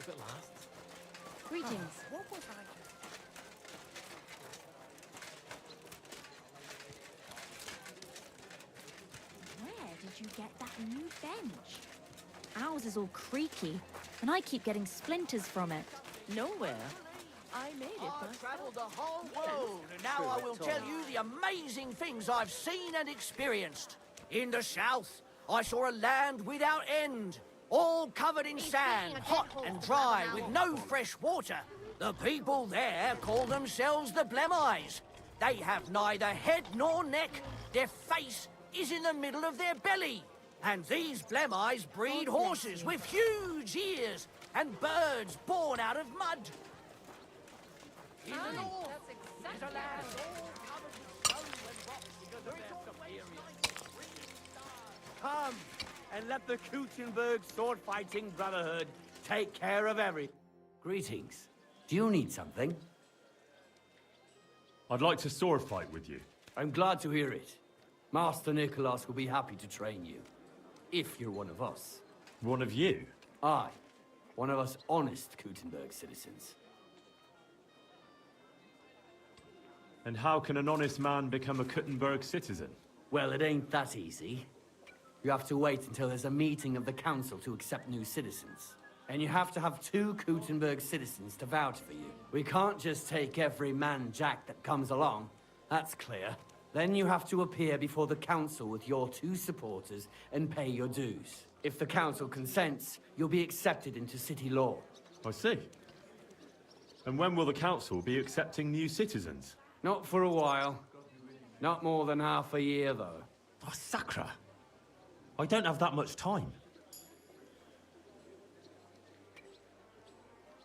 hope it lasts. Greetings. What was I? Where did you get that new bench? Ours is all creaky, and I keep getting splinters from it. Nowhere. I made it I've myself. travelled the whole world, and now I will tell you the amazing things I've seen and experienced. In the south, I saw a land without end, all covered in sand, hot and dry, with no fresh water. The people there call themselves the Blemmeyes. They have neither head nor neck. Their face is in the middle of their belly. And these Blemmeyes breed horses with huge ears and birds born out of mud. In the north, is a land all covered with stone and rocks because of their superior. Come and let the Kuchenberg sword-fighting brotherhood take care of every... Greetings. Do you need something? I'd like to sword fight with you. I'm glad to hear it. Master Nicholas will be happy to train you. If you're one of us. One of you? Aye. One of us honest Kuchenberg citizens. And how can an honest man become a Kuttenberg citizen? Well, it ain't that easy. You have to wait until there's a meeting of the council to accept new citizens. And you have to have 2 Kuchenberg citizens to vouch for you. We can't just take every man jack that comes along. That's clear. Then you have to appear before the council with your 2 supporters and pay your dues. If the council consents, you'll be accepted into city law. I see. And when will the council be accepting new citizens? Not for a while. Not more than half a year, though. Oh, Sakra. I don't have that much time.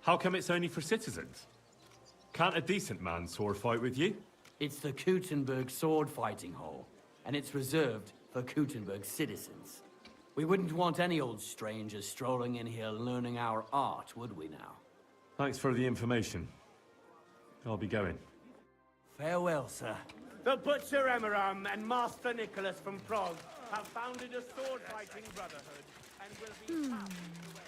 How come it's only for citizens? Can't a decent man sword fight with you? It's the Kuchenberg sword fighting hall, and it's reserved for Kuchenberg citizens. We wouldn't want any old strangers strolling in here learning our art, would we now? Thanks for the information. I'll be going. Farewell, sir. The Butcher Emiram and Master Nicholas from Prague have founded a sword-fighting brotherhood and will be happy to welcome.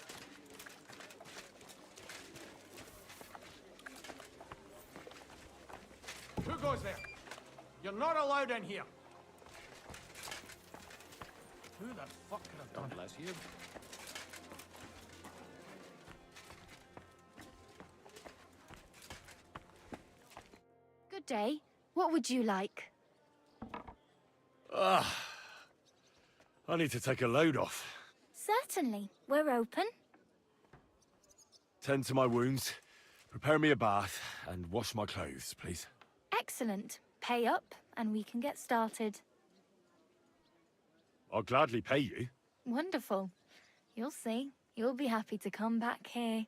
Who goes there? You're not allowed in here. Who the fuck could have done God bless you. Good day. What would you like? I need to take a load off. Certainly. We're open. Tend to my wounds, prepare me a bath, and wash my clothes, please. Excellent. Pay up, and we can get started. I'll gladly pay you. Wonderful. You'll see. You'll be happy to come back here.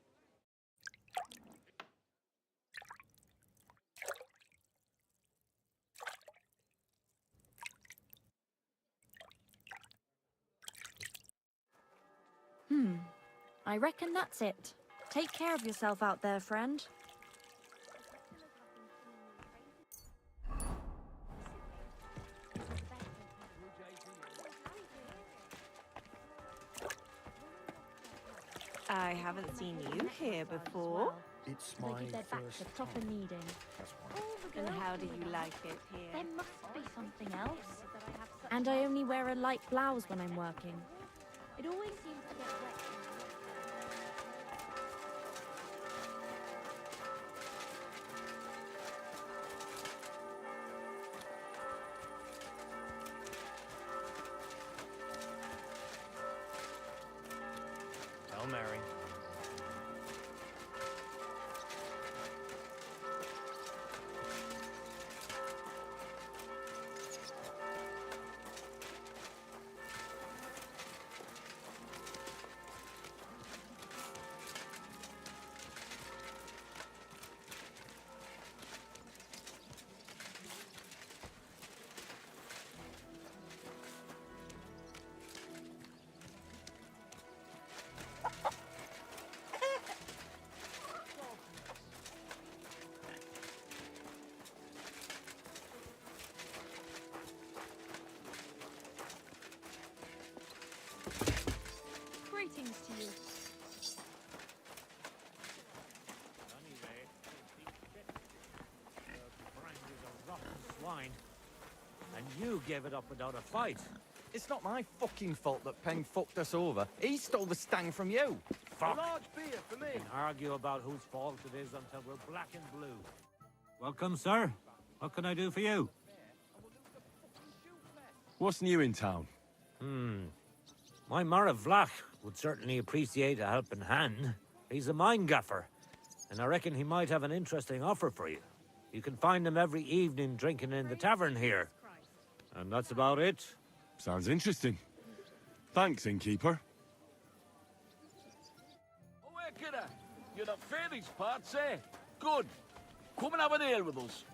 I reckon that's it. Take care of yourself out there, friend. I haven't seen you here before. It's They my give their backs first a proper time. kneading. That's why. And how do you like it There here? must be something else. And I only wear a light blouse when I'm working. It always seems to get wet. Tell Mary. mine. And you gave it up without a fight. It's not my fucking fault that Peng fucked us over. He stole the stang from you. Fuck. A large beer for me. We can argue about whose fault it is until we're black and blue. Welcome, sir. What can I do for you? What's new in town? My Mara Vlach would certainly appreciate a helping hand. He's a mine gaffer, and I reckon he might have an interesting offer for you. You can find him every evening drinking in the tavern here. And that's about it. Sounds interesting. Thanks, innkeeper. Oh, hey, kidder. You're not fair these parts, eh? Good. Come and have an ale with us.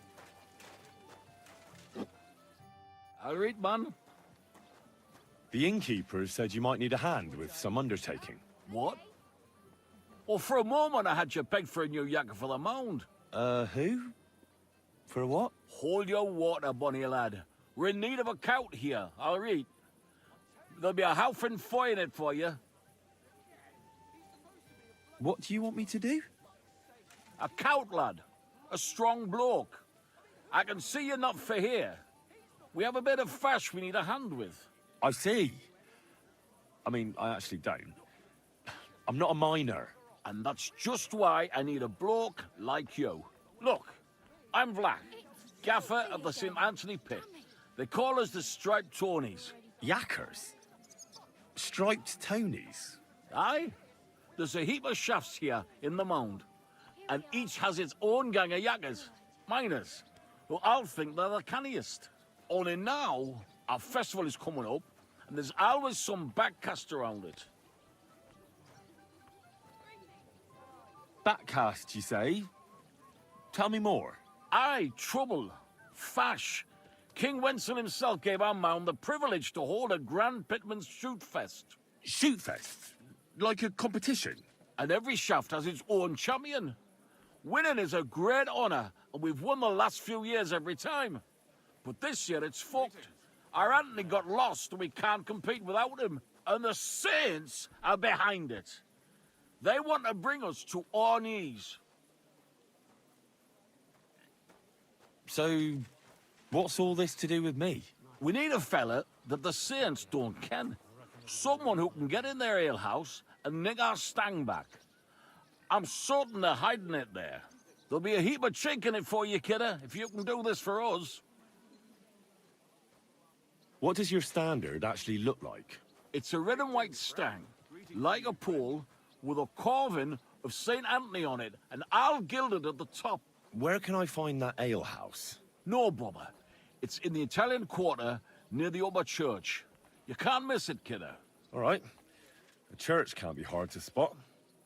All right, man. The innkeeper said you might need a hand with some undertaking. What? Well, for a moment I had you pegged for a new yakker for the mound. Who? For what? Hold your water, bonny lad. We're in need of a cout here, all right? There'll be a howfin fire in it for you. What do you want me to do? A cout, lad. A strong bloke. I can see you're not for here. We have a bit of fash we need a hand with. I see. I mean, I actually don't. I'm not a miner. And that's just why I need a bloke like you. Look, I'm Vlach, gaffer of the St. Anthony Pit. They call us the Striped Tonys. Yakkers? Striped Tonys? Aye? There's a heap of shafts here in the mound, and each has its own gang of yakkers, miners, who all think they're the canniest. Only now, our festival is coming up, and there's always some backcast around it. Backcast, you say? Tell me more. Aye, trouble, fash. King Wenzel himself gave our mound the privilege to hold a grand pitman's shoot fest. Shoot fest? Like a competition? And every shaft has its own champion. Winning is a great honour, and we've won the last few years every time. But this year it's fucked. Our Anthony got lost and we can't compete without him. And the Saints are behind it. They want to bring us to our knees. So, what's all this to do with me? We need a fella that the Saints don't ken. Someone who can get in their alehouse and nick our stang back. I'm certain they're hiding it there. There'll be a heap of chink in it for you, kidder, if you can do this for us. What does your standard actually look like? It's a red and white stang, like a pole, with a carving of St. Anthony on it, and all gilded at the top. Where can I find that alehouse? No bother. It's in the Italian Quarter, near the upper church. You can't miss it, kidder. All right. A church can't be hard to spot.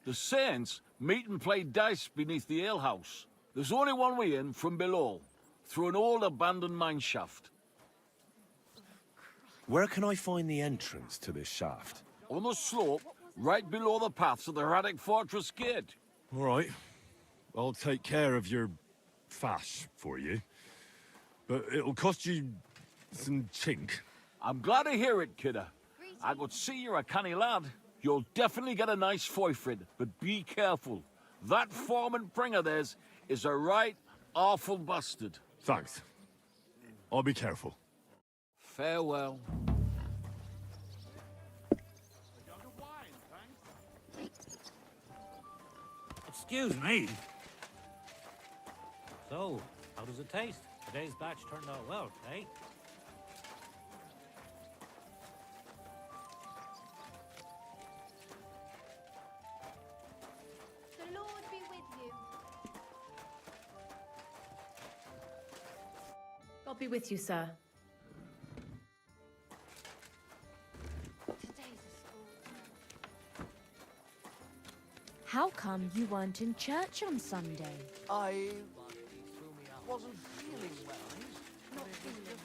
The Saints meet and play dice beneath the alehouse. There's only one way in from below, through an old abandoned mine shaft. Where can I find the entrance to this shaft? On the slope, right below the paths of the Hradec Fortress Gate. All right. I'll take care of your fash for you. But it'll cost you some chink. I'm glad to hear it, kidder. I could see you're a canny lad. You'll definitely get a nice foy for it, but be careful. That foreman pring of theirs is a right awful bastard. Thanks. I'll be careful. Farewell. Excuse me. So, how does it taste? Today's batch turned out well, eh? The Lord be with you. God be with you, sir. How come you weren't in church on Sunday? I wasn't feeling well. Not feeling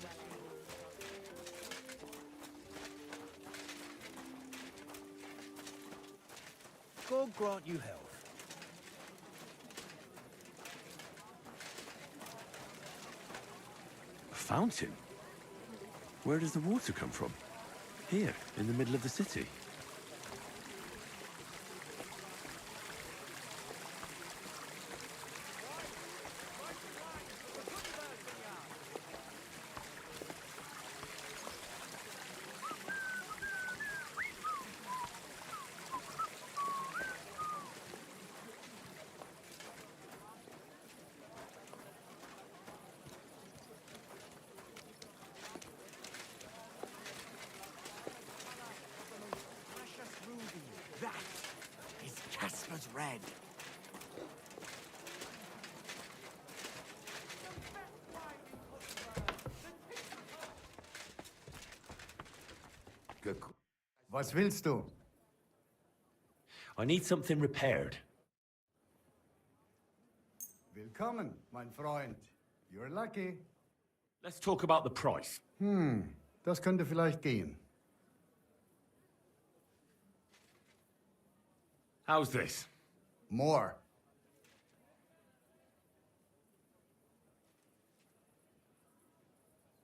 well. God grant you health. A fountain? Where does the water come from? Here, in the middle of the city. red. Was willst du? I need something repaired. Willkommen, mein Freund. You're lucky. Let's talk about the price. Das könnte vielleicht gehen. How's this? More.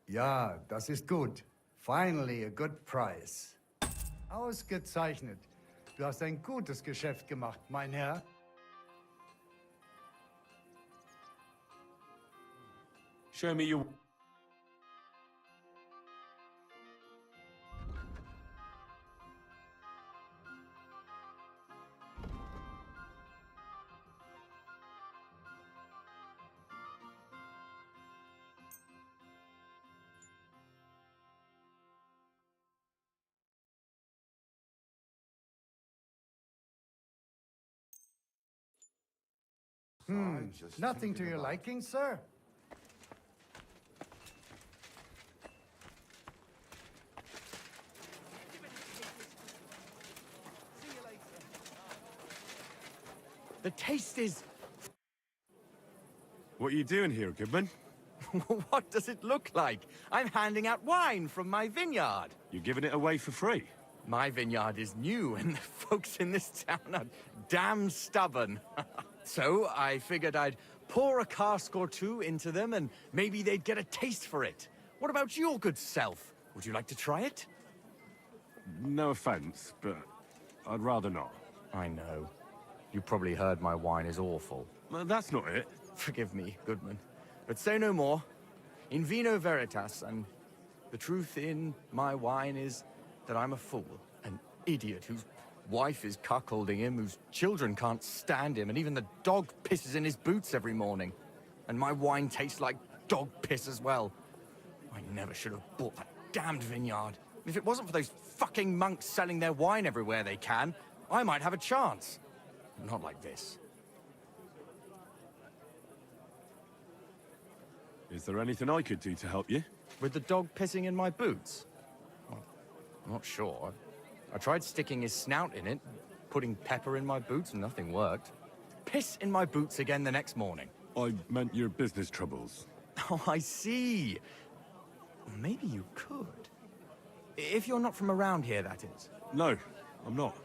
Ja, das ist gut. Finally a good price. Ausgezeichnet. Du hast ein gutes Geschäft gemacht, mein Herr. Show me your... Nothing to your liking, sir? The taste is... What are you doing here, Goodman? What does it look like? I'm handing out wine from my vineyard. You're giving it away for free? My vineyard is new, and the folks in this town are damn stubborn. So I figured I'd pour a cask or two into them, and maybe they'd get a taste for it. What about your good self? Would you like to try it? No offense, but I'd rather not. I know. You probably heard my wine is awful. Well, that's not it. Forgive me, Goodman. But say no more. In vino veritas, and the truth in my wine is that I'm a fool, an idiot whose wife is cuckolding him, whose children can't stand him, and even the dog pisses in his boots every morning. And my wine tastes like dog piss as well. I never should have bought that damned vineyard. If it wasn't for those fucking monks selling their wine everywhere they can, I might have a chance. Not like this. Is there anything I could do to help you? With the dog pissing in my boots? Well, I'm not sure. I tried sticking his snout in it, putting pepper in my boots, and nothing worked. Piss in my boots again the next morning. I meant your business troubles. Oh, I see. Maybe you could. If you're not from around here, that is. No, I'm not.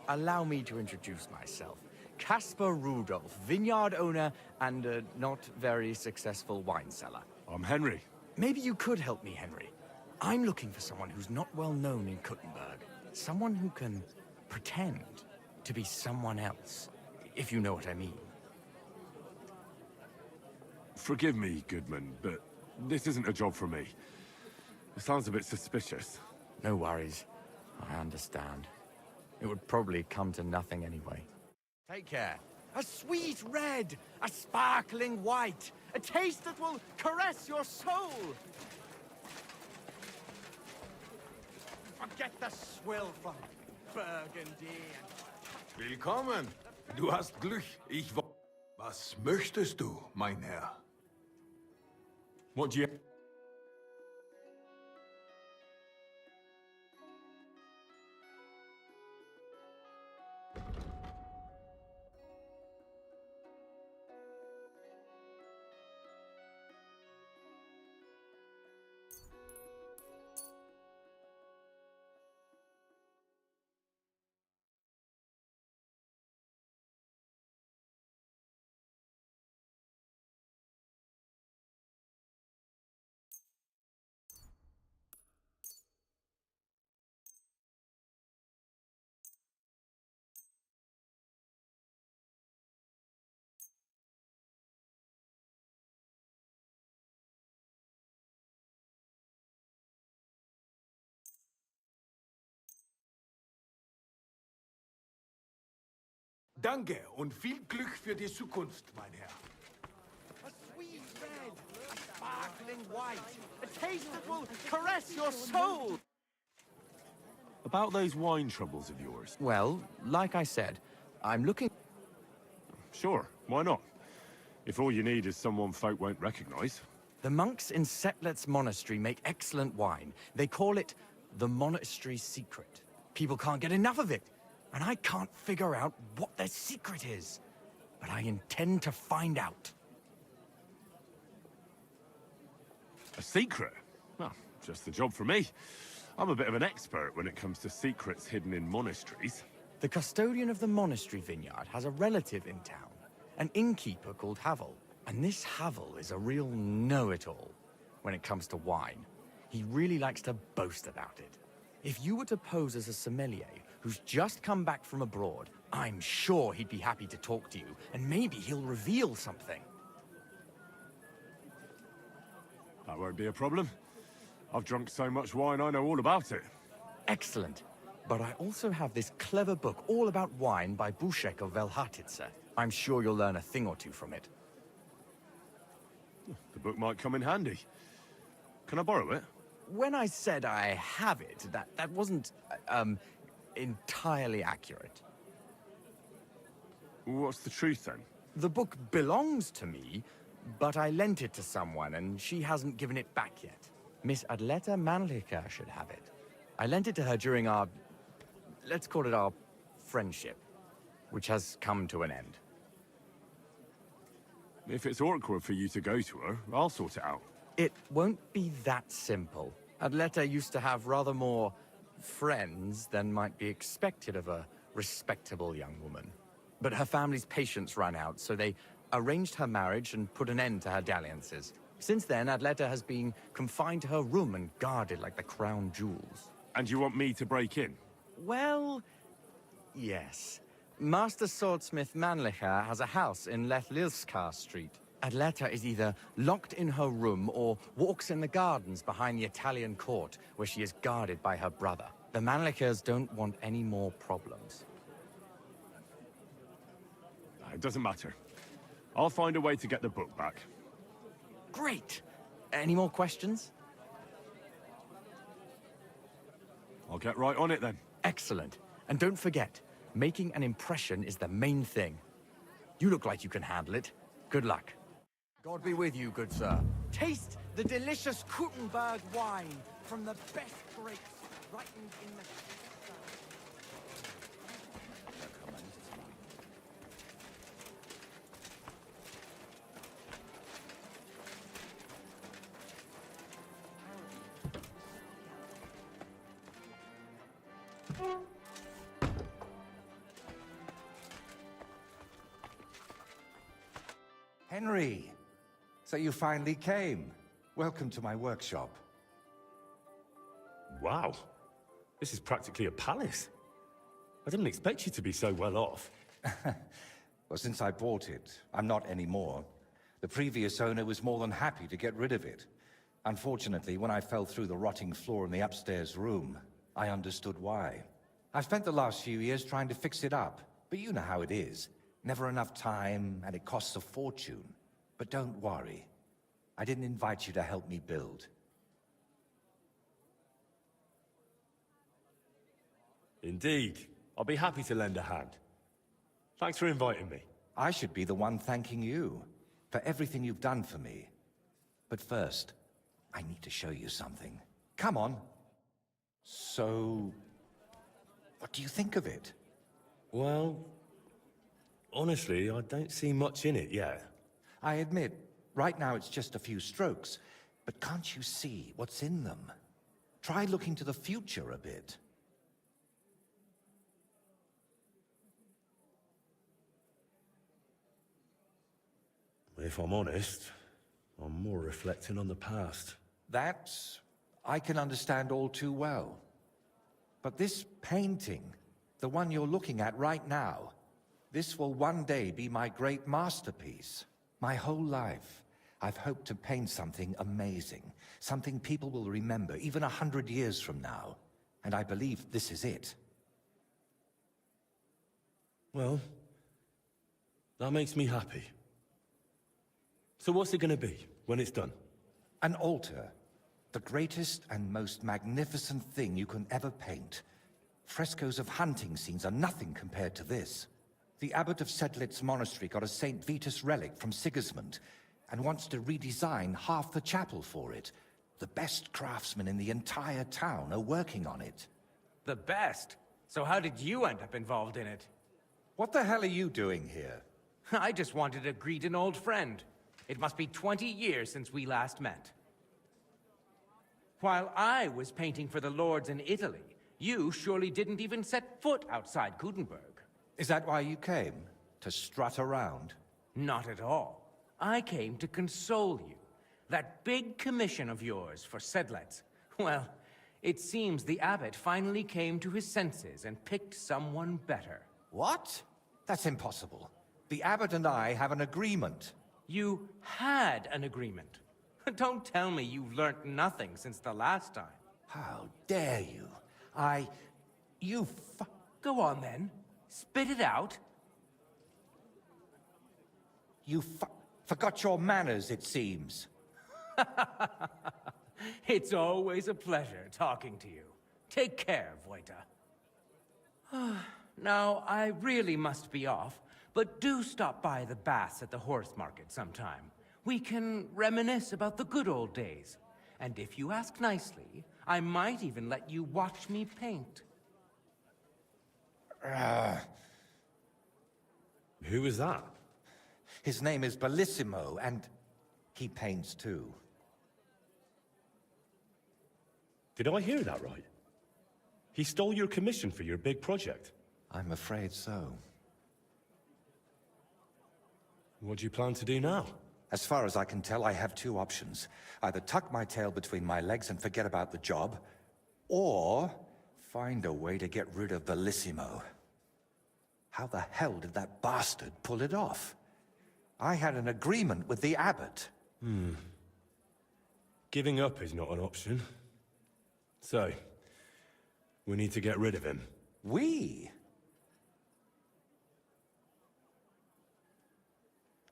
Allow me to introduce myself. Caspar Rudolph, vineyard owner and a not very successful wine seller. I'm Henry. Maybe you could help me, Henry. I'm looking for someone who's not well known in Kuttenberg. Someone who can pretend to be someone else, if you know what I mean. Forgive me, Goodman, but this isn't a job for me. It sounds a bit suspicious. No worries. I understand. It would probably come to nothing anyway. Take care. A sweet red, a sparkling white, a taste that will caress your soul. Forget the swill from Burgundy and... Willkommen. Du hast Glück. Was möchtest du, mein Herr? What do you... Danke und viel Glück für die Zukunft, mein Herr. A sweet red, a sparkling white, a taste that will caress your soul. About those wine troubles of yours. Well, like I said, I'm looking... Sure, why not? If all you need is someone folk won't recognize. The monks in Setlet's monastery make excellent wine. They call it the monastery secret. People can't get enough of it, and I can't figure out what their secret is. But I intend to find out. A secret? Well, just the job for me. I'm a bit of an expert when it comes to secrets hidden in monasteries. The custodian of the monastery vineyard has a relative in town, an innkeeper called Havel. And this Havel is a real know-it-all when it comes to wine. He really likes to boast about it. If you were to pose as a sommelier who's just come back from abroad, I'm sure he'd be happy to talk to you, and maybe he'll reveal something. That won't be a problem. I've drunk so much wine I know all about it. Excellent. But I also have this clever book all about wine by Bushek of Velhatitsa. I'm sure you'll learn a thing or two from it. The book might come in handy. Can I borrow it? When I said I have it, that wasn't, entirely accurate. What's the truth, then? The book belongs to me, but I lent it to someone, and she hasn't given it back yet. Miss Adleta Manlika should have it. I lent it to her during our, let's call it our friendship, which has come to an end. If it's awkward for you to go to her, I'll sort it out. It won't be that simple. Adleta used to have rather more friends than might be expected of a respectable young woman. But her family's patience ran out, so they arranged her marriage and put an end to her dalliances. Since then, Adleta has been confined to her room and guarded like the crown jewels. And you want me to break in? Well, yes. Master Swordsmith Manlicha has a house in Lethlilskar Street. Adleta is either locked in her room or walks in the gardens behind the Italian court, where she is guarded by her brother. The Manlichas don't want any more problems. It doesn't matter. I'll find a way to get the book back. Great! Any more questions? I'll get right on it then. Excellent. And don't forget, making an impression is the main thing. You look like you can handle it. Good luck. God be with you, good sir. Taste the delicious Kuttenberg wine from the best grapes ripened in the... Henry, so you finally came. Welcome to my workshop. Wow. This is practically a palace. I didn't expect you to be so well off. Well, since I bought it, I'm not anymore. The previous owner was more than happy to get rid of it. Unfortunately, when I fell through the rotting floor in the upstairs room, I understood why. I've spent the last few years trying to fix it up, but you know how it is. Never enough time, and it costs a fortune. But don't worry. I didn't invite you to help me build. Indeed. I'll be happy to lend a hand. Thanks for inviting me. I should be the one thanking you for everything you've done for me. But first, I need to show you something. Come on. So, what do you think of it? Well, honestly, I don't see much in it yet. I admit, right now it's just a few strokes, but can't you see what's in them? Try looking to the future a bit. If I'm honest, I'm more reflecting on the past. That I can understand all too well. But this painting, the one you're looking at right now, this will one day be my great masterpiece. My whole life, I've hoped to paint something amazing, something people will remember even 100 years from now. And I believe this is it. Well, that makes me happy. So what's it gonna be when it's done? An altar. The greatest and most magnificent thing you can ever paint. Frescoes of hunting scenes are nothing compared to this. The abbot of Sedlitz Monastery got a St. Vitus relic from Sigismund and wants to redesign half the chapel for it. The best craftsmen in the entire town are working on it. The best? So how did you end up involved in it? What the hell are you doing here? I just wanted to greet an old friend. It must be 20 years since we last met. While I was painting for the lords in Italy, you surely didn't even set foot outside Gutenberg. Is that why you came? To strut around? Not at all. I came to console you. That big commission of yours for Sedlitz. Well, it seems the abbot finally came to his senses and picked someone better. What? That's impossible. The abbot and I have an agreement. You had an agreement. Don't tell me you've learnt nothing since the last time. How dare you? Go on then. Spit it out. You forgot your manners, it seems. It's always a pleasure talking to you. Take care, Voita. Now, I really must be off, but do stop by the baths at the horse market sometime. We can reminisce about the good old days. And if you ask nicely, I might even let you watch me paint. Who was that? His name is Bellissimo, and he paints too. Did I hear that right? He stole your commission for your big project? I'm afraid so. What do you plan to do now? As far as I can tell, I have two options. Either tuck my tail between my legs and forget about the job, or find a way to get rid of Bellissimo. How the hell did that bastard pull it off? I had an agreement with the abbot. Giving up is not an option. So, we need to get rid of him. We?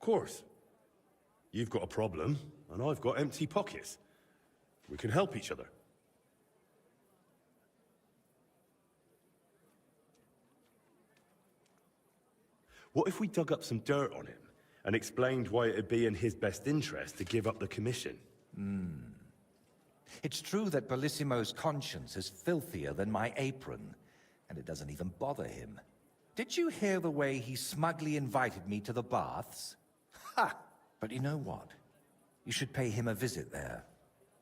Of course. You've got a problem, and I've got empty pockets. We can help each other. What if we dug up some dirt on him and explained why it'd be in his best interest to give up the commission? It's true that Bellissimo's conscience is filthier than my apron, and it doesn't even bother him. Did you hear the way he smugly invited me to the baths? Ha! But you know what? You should pay him a visit there.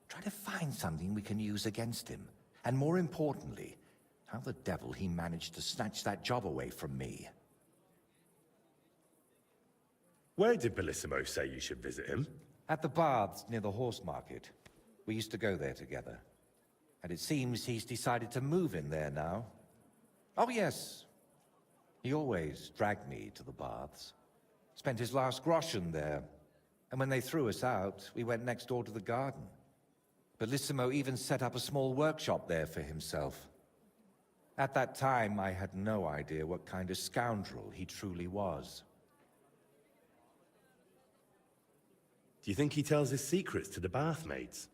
Try to find something we can use against him. And more importantly, how the devil he managed to snatch that job away from me. Where did Bellissimo say you should visit him? At the baths near the horse market. We used to go there together. And it seems he's decided to move in there now. Oh yes. He always dragged me to the baths. Spent his last groschen there. And when they threw us out, we went next door to the garden. Bellissimo even set up a small workshop there for himself. At that time, I had no idea what kind of scoundrel he truly was. Do you think he tells his secrets to the bathmaids?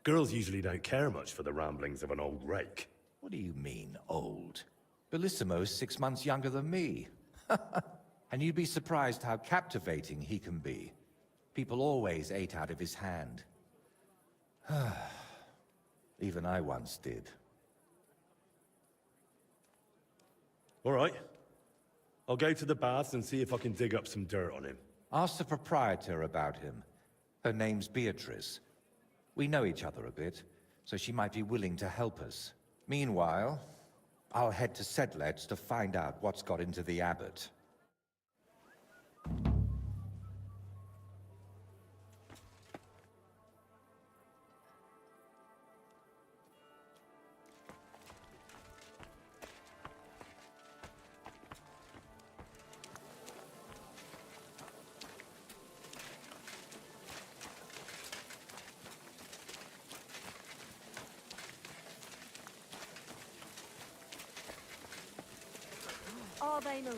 Girls usually don't care much for the ramblings of an old rake. What do you mean, old? Bellissimo's 6 months younger than me. And you'd be surprised how captivating he can be. People always ate out of his hand. Even I once did. All right. I'll go to the baths and see if I can dig up some dirt on him. Ask the proprietor about him. Her name's Beatrice. We know each other a bit, so she might be willing to help us. Meanwhile, I'll head to Sedlitz to find out what's got into the abbot. Ave Maria.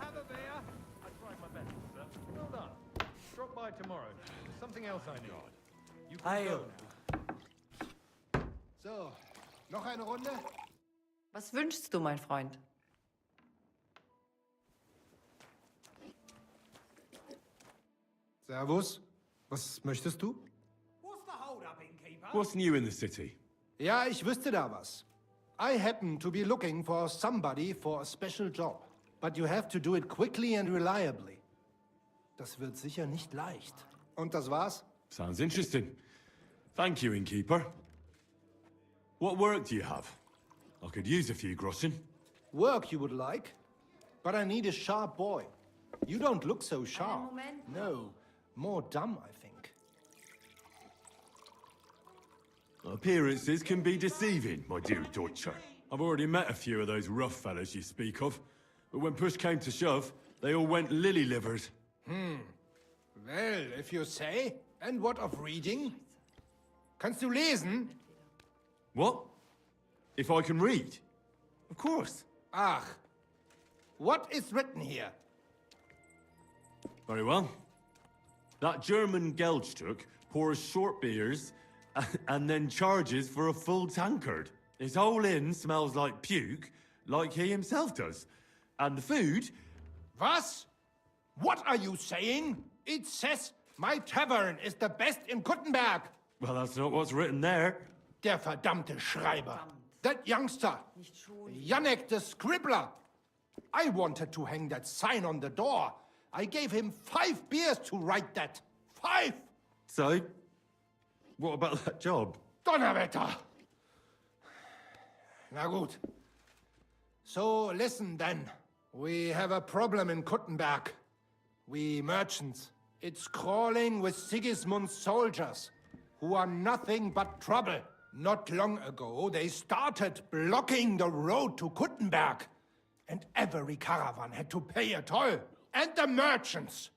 have a beer? I tried my best, sir. Well done. Drop by tomorrow. There's something else I need. You can go now. So, noch eine Runde? Was wünschst du, mein Freund? Servus. Was möchtest du? What's new in the city? Ja, ich wüsste da was. I happen to be looking for somebody for a special job. But you have to do it quickly and reliably. Das wird sicher nicht leicht. Und das war's? Sounds interesting. Thank you, innkeeper. What work do you have? I could use a few groschen. Work you would like? But I need a sharp boy. You don't look so sharp. No, more dumb, I think. Appearances can be deceiving, my dear Dutcher. I've already met a few of those rough fellas you speak of, but when push came to shove, they all went lily-livered. Well, if you say. And what of reading? Kannst du lesen? What? If I can read? Of course. Ach. What is written here? Very well. That German Geldstück pours short beers and then charges for a full tankard. His whole inn smells like puke, like he himself does. And the food... Was? What are you saying? It says my tavern is the best in Kuttenberg. Well, that's not what's written there. Der verdammte Schreiber. That youngster. Janek the scribbler. I wanted to hang that sign on the door. I gave him 5 beers to write that. 5! So, what about that job? Donnerwetter! Na gut. So, listen then. We have a problem in Kuttenberg. We merchants. It's crawling with Sigismund's soldiers, who are nothing but trouble. Not long ago, they started blocking the road to Kuttenberg, and every caravan had to pay a toll. And the merchants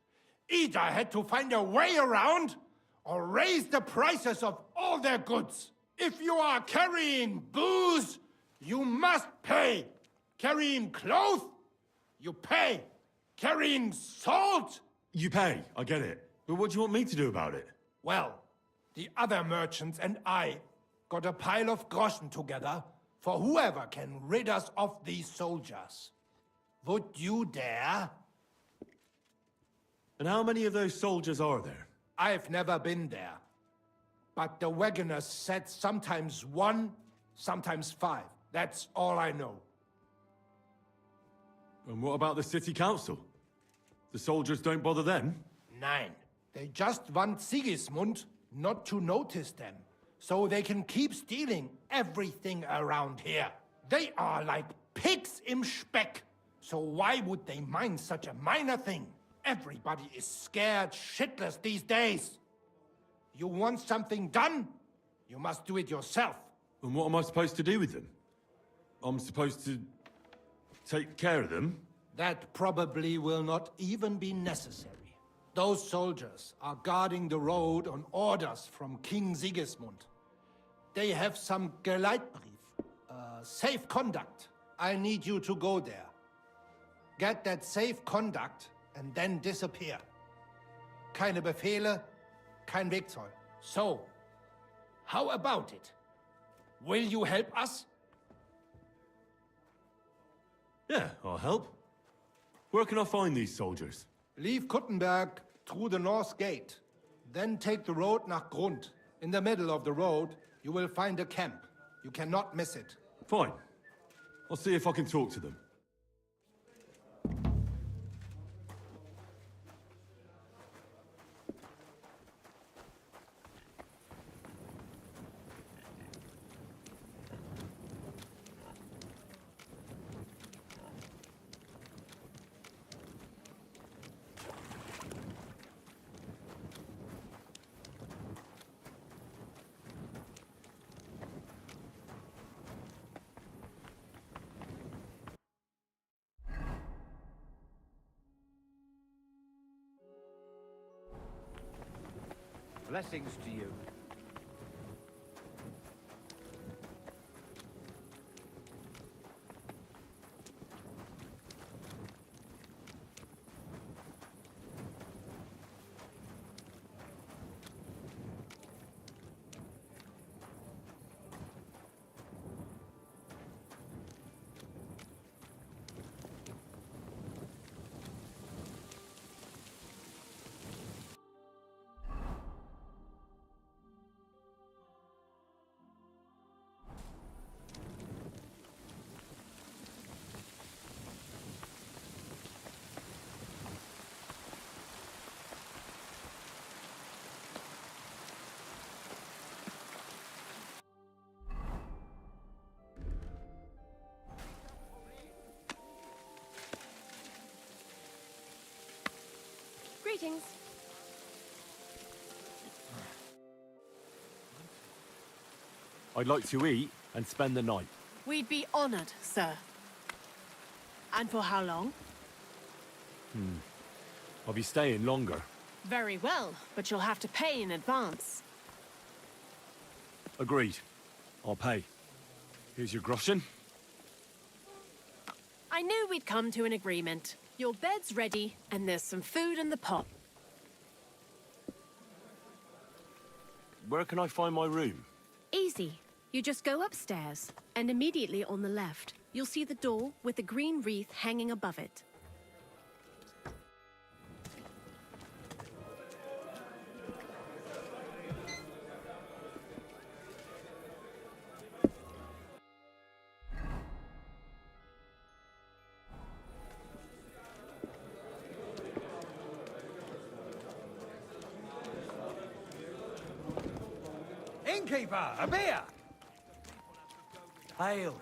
either had to find a way around or raise the prices of all their goods. If you are carrying booze, you must pay. Carrying clothes, you pay. Carrying salt, you pay, I get it. But what do you want me to do about it? Well, the other merchants and I got a pile of groschen together for whoever can rid us of these soldiers. Would you dare? And how many of those soldiers are there? I've never been there. But the wagoners said sometimes 1, sometimes 5. That's all I know. And what about the city council? The soldiers don't bother them? Nein. They just want Sigismund not to notice them, so they can keep stealing everything around here. They are like pigs im Speck. So why would they mind such a minor thing? Everybody is scared shitless these days. You want something done? You must do it yourself. And what am I supposed to do with them? I'm supposed to take care of them? That probably will not even be necessary. Those soldiers are guarding the road on orders from King Sigismund. They have some Geleitbrief, safe conduct. I need you to go there. Get that safe conduct and then disappear. Keine Befehle, kein Wegzoll. So, how about it? Will you help us? Yeah, I'll help. Where can I find these soldiers? Leave Kuttenberg through the north gate. Then take the road nach Grund. In the middle of the road, you will find a camp. You cannot miss it. Fine. I'll see if I can talk to them. Blessings to you. Greetings. I'd like to eat and spend the night. We'd be honored, sir. And for how long? I'll be staying longer. Very well, but you'll have to pay in advance. Agreed. I'll pay. Here's your groschen. I knew we'd come to an agreement. Your bed's ready, and there's some food in the pot. Where can I find my room? Easy. You just go upstairs, and immediately on the left, you'll see the door with the green wreath hanging above it. Innkeeper, a beer! Hail.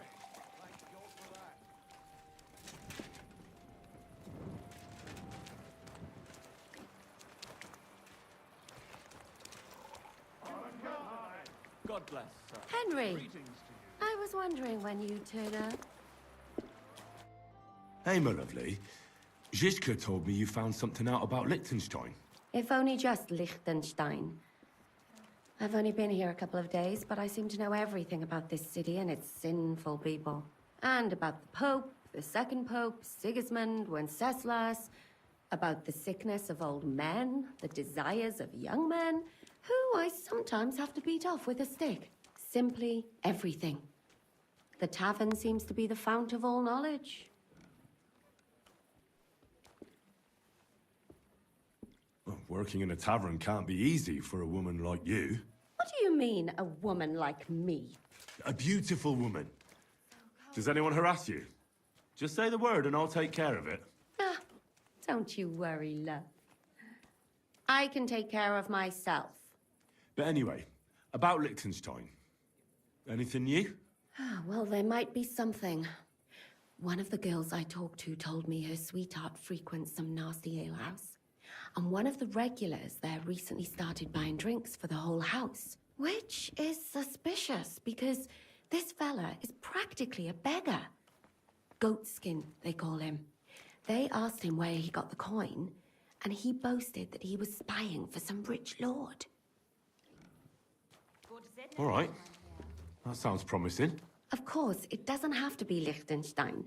God bless, sir. Henry, I was wondering when you'd turn up. Hey, my lovely. Zizka told me you found something out about Liechtenstein. If only just Liechtenstein. I've only been here a couple of days, but I seem to know everything about this city and its sinful people. And about the Pope, the second Pope, Sigismund, Wenceslas, about the sickness of old men, the desires of young men, who I sometimes have to beat off with a stick. Simply everything. The tavern seems to be the fount of all knowledge. Well, working in a tavern can't be easy for a woman like you. What do you mean, a woman like me? A beautiful woman. Does anyone harass you? Just say the word and I'll take care of it. Ah, don't you worry, love. I can take care of myself. But anyway, about Liechtenstein. Anything new? Ah, well, there might be something. One of the girls I talked to told me her sweetheart frequents some nasty alehouse. And one of the regulars there recently started buying drinks for the whole house. Which is suspicious, because this fella is practically a beggar. Goatskin, they call him. They asked him where he got the coin, and he boasted that he was spying for some rich lord. All right. That sounds promising. Of course, it doesn't have to be Liechtenstein,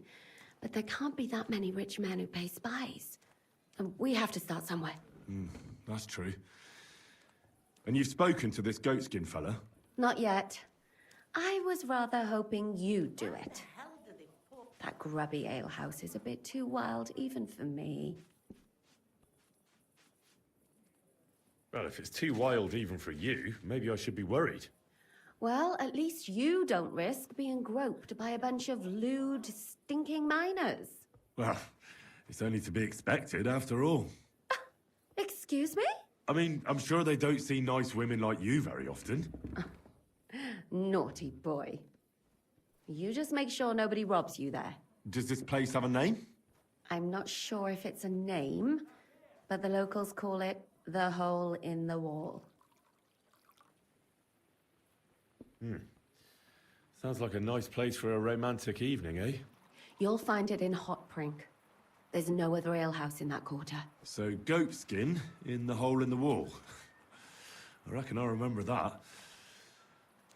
but there can't be that many rich men who pay spies. And we have to start somewhere. That's true. And you've spoken to this goatskin fella? Not yet. I was rather hoping you'd do it. That grubby alehouse is a bit too wild, even for me. Well, if it's too wild even for you, maybe I should be worried. Well, at least you don't risk being groped by a bunch of lewd, stinking miners. Well, it's only to be expected after all. Excuse me? I mean, I'm sure they don't see nice women like you very often. Naughty boy. You just make sure nobody robs you there. Does this place have a name? I'm not sure if it's a name, but the locals call it the Hole in the Wall. Sounds like a nice place for a romantic evening, eh? You'll find it in Hot Prink. There's no other alehouse in that quarter. So, goatskin in the hole in the wall. I reckon I'll remember that.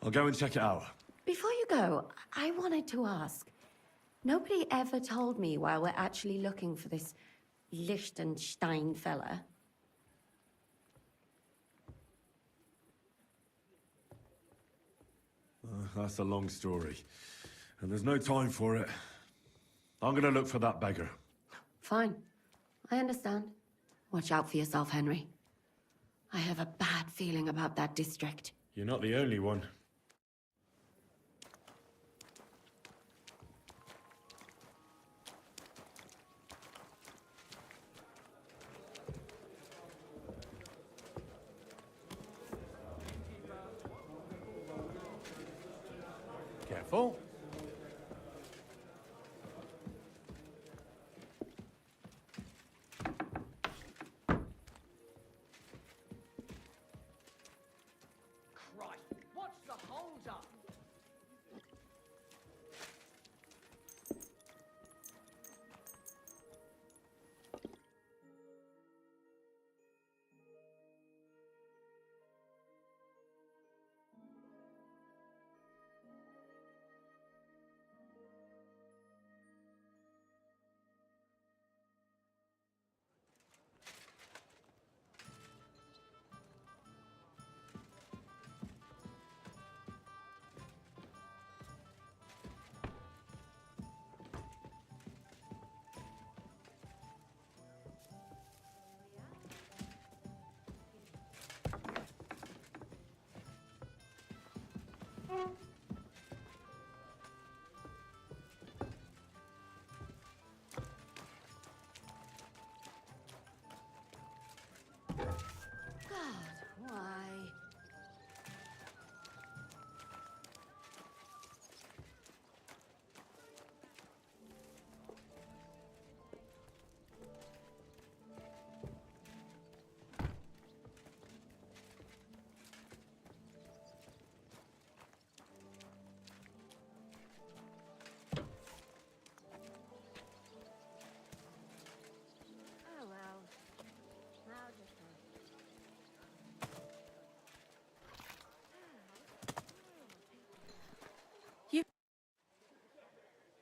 I'll go and check it out. Before you go, I wanted to ask. Nobody ever told me why we're actually looking for this Liechtenstein fella. That's a long story. And there's no time for it. I'm gonna look for that beggar. Fine. I understand. Watch out for yourself, Henry. I have a bad feeling about that district. You're not the only one. Careful.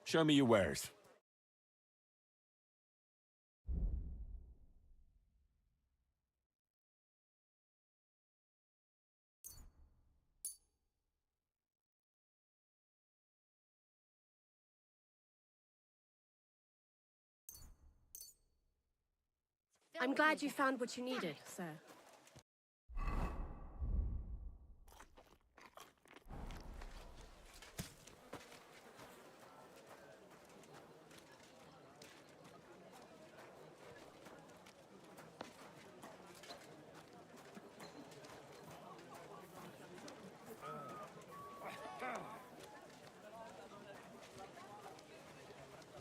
Show me your wares. I'm glad you found what you needed, sir.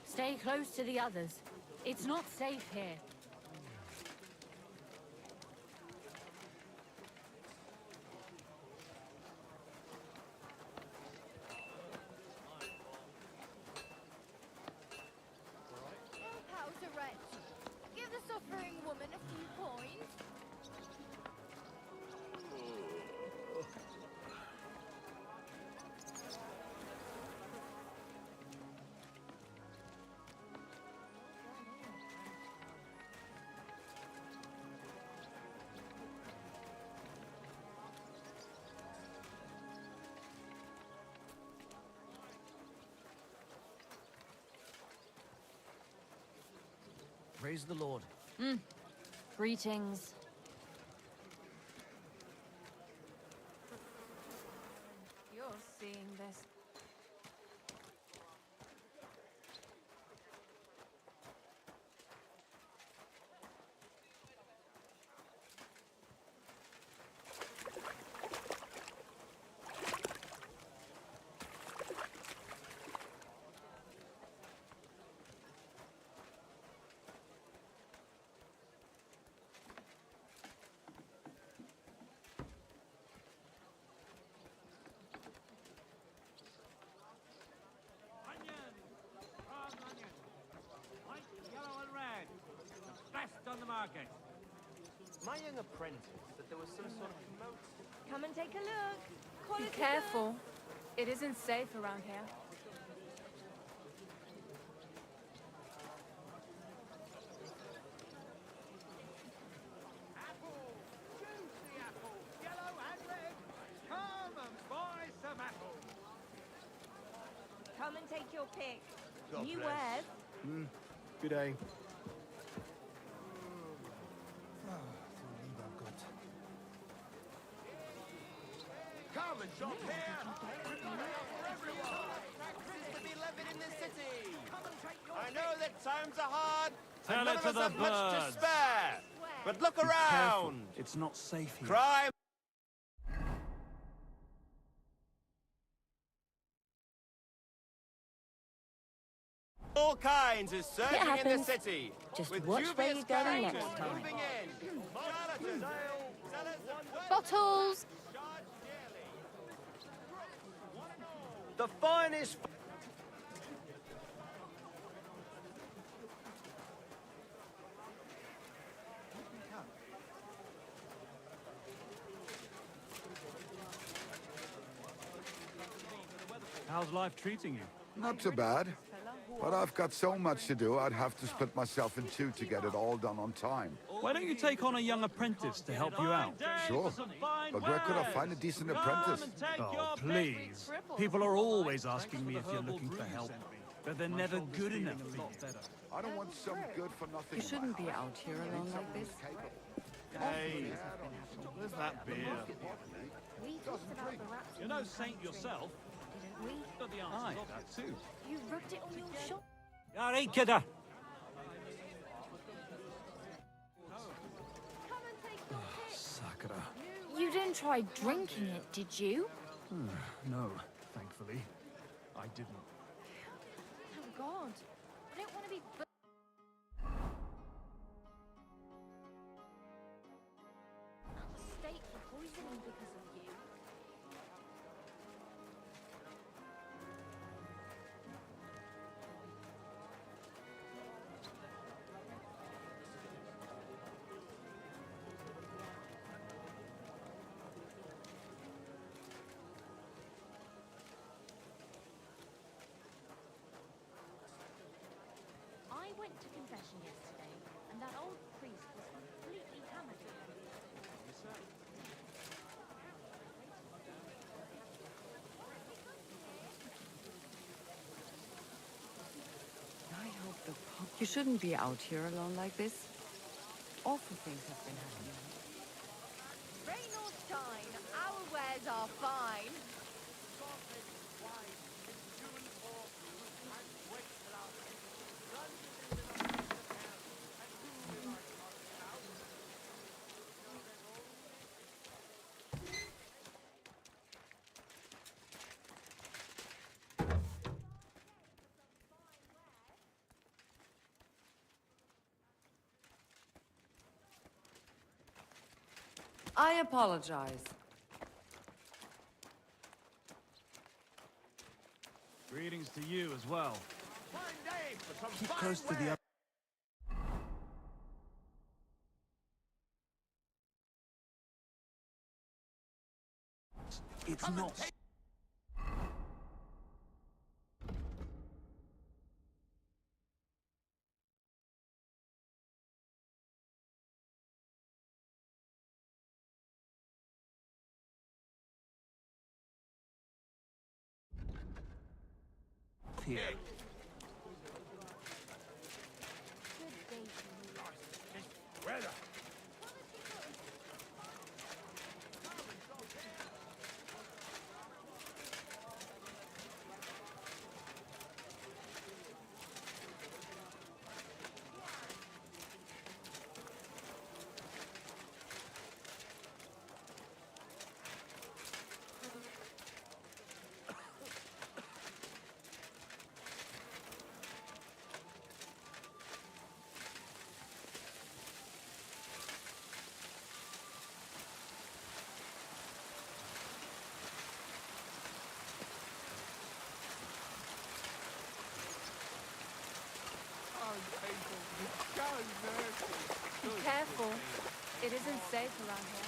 Stay close to the others. It's not safe here. How's a rent? Give the suffering woman a few coins. Praise the Lord. Greetings. You're seeing this. On the market. My young apprentice said there was some sort of promotion. Come and take a look. Be careful. It isn't safe around here. Come and take your pick. God New bless. wares. Good day. Come and shop here! We've got enough for everyone! Taxes to be levied in this city! I know that times are hard, Tell and none it of to us the have much to birds. spare! But look around! It's not safe here. Crime! All kinds is surging in the happens. city. Just with watch where dubious you're going characters next time. moving in. Charlatans, sellers of Bottles. The finest... How's life treating you? Not too bad. But I've got so much to do, I'd have to split myself in two to get it all done on time. Why don't you take on a young apprentice to help you out? Sure. But where could I find a decent apprentice? Oh, please. People are always asking me if you're looking for help. But they're never good enough for you. I don't want some good-for-nothing. You shouldn't be out here alone like this. Hey, where's that beer? We talked about the rats. You're no saint yourself. Didn't we? Got the answer. Aye, that too. You rubbed it on your shop. All right, kidder. Come and take your pick. Sakura. You didn't try drinking it, did you? No, thankfully. I didn't. Thank God. I don't want to be... Mistake for poisoning because of you. went to confession yesterday, and that old priest was completely hammered again. I hope the pub... You shouldn't be out here alone like this. Awful things have been happening. Rain or shine, our wares are fine. I apologize. Greetings to you as well. Fine day for some Keep fine close to the wear. other. It's not. Here. Weather. Be careful. It isn't safe around here.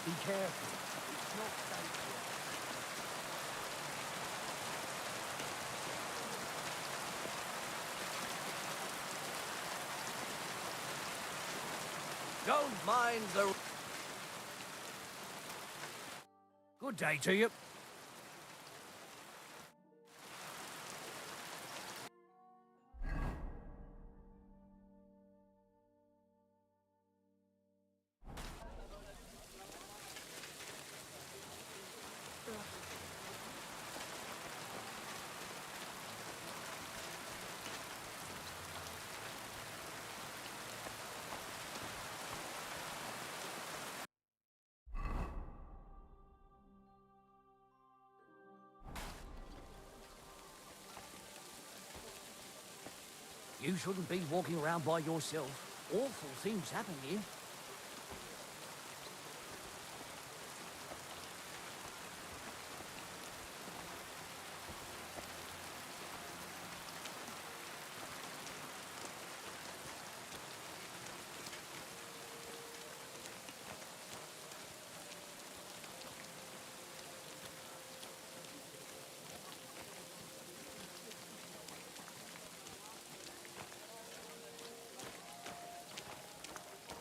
Be careful. It's not safe here. Don't mind the... Good day to you. You shouldn't be walking around by yourself. Awful things happen here.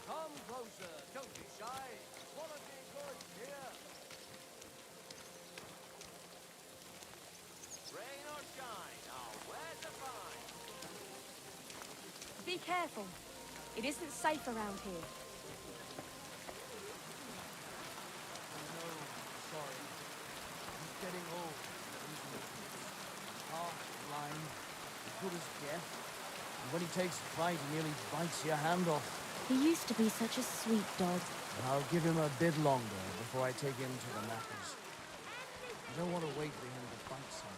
Come Be careful. It isn't safe around here. Sorry. He's getting old. Half blind, as good as deaf. And when he takes a bite, he nearly bites your hand off. He used to be such a sweet dog. I'll give him a bit longer before I take him to the knackers. I don't want to wait for him to bite someone.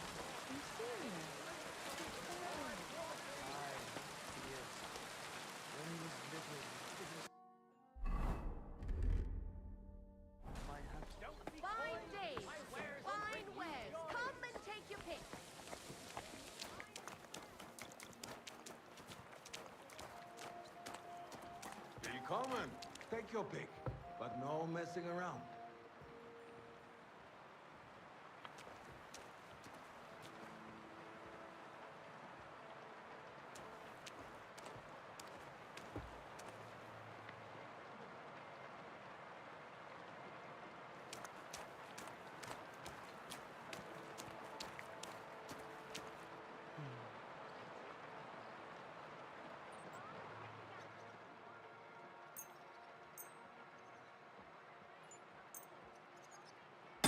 Fine days, fine wares. Come and take your pick. Willkommen. Take your pick, but no messing around.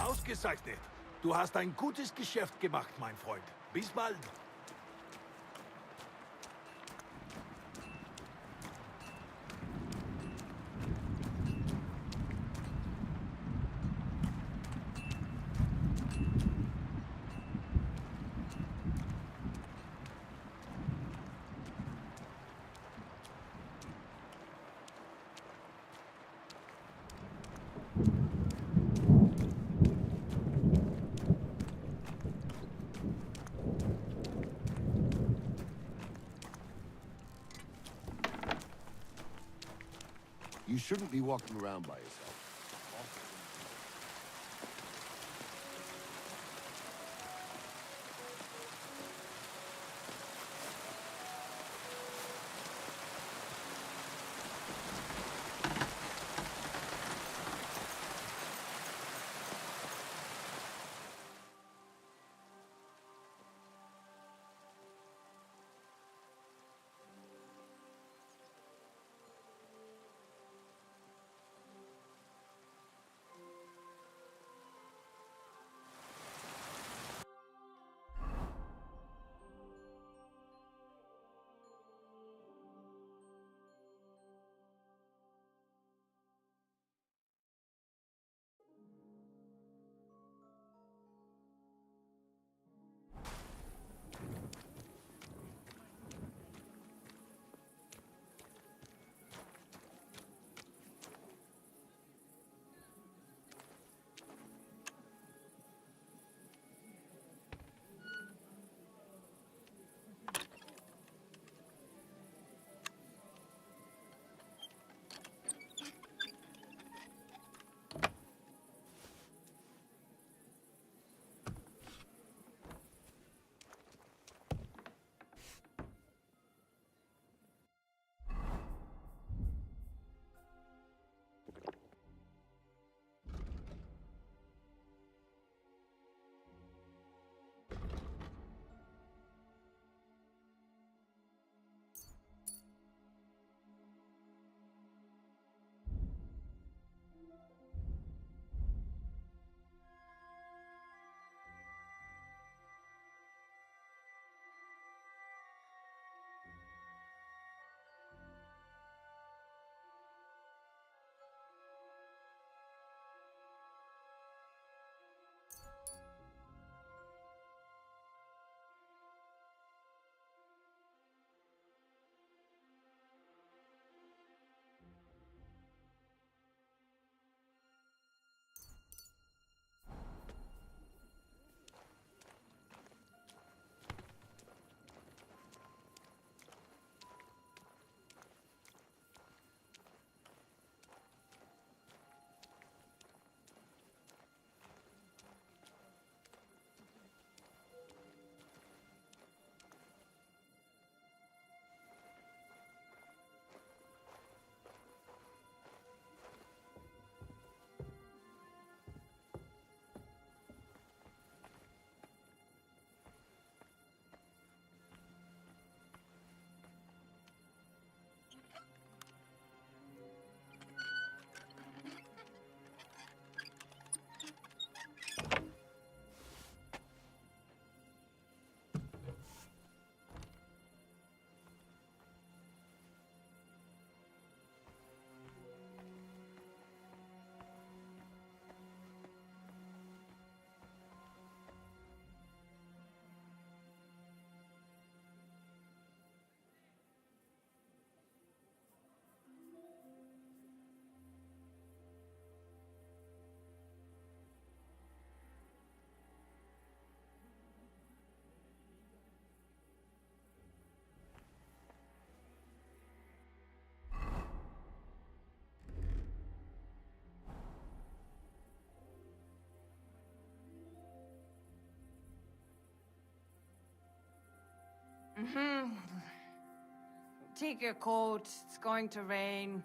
Ausgezeichnet. Du hast ein gutes Geschäft gemacht, mein Freund. Bis bald. You shouldn't be walking around by yourself. Take your coat. It's going to rain.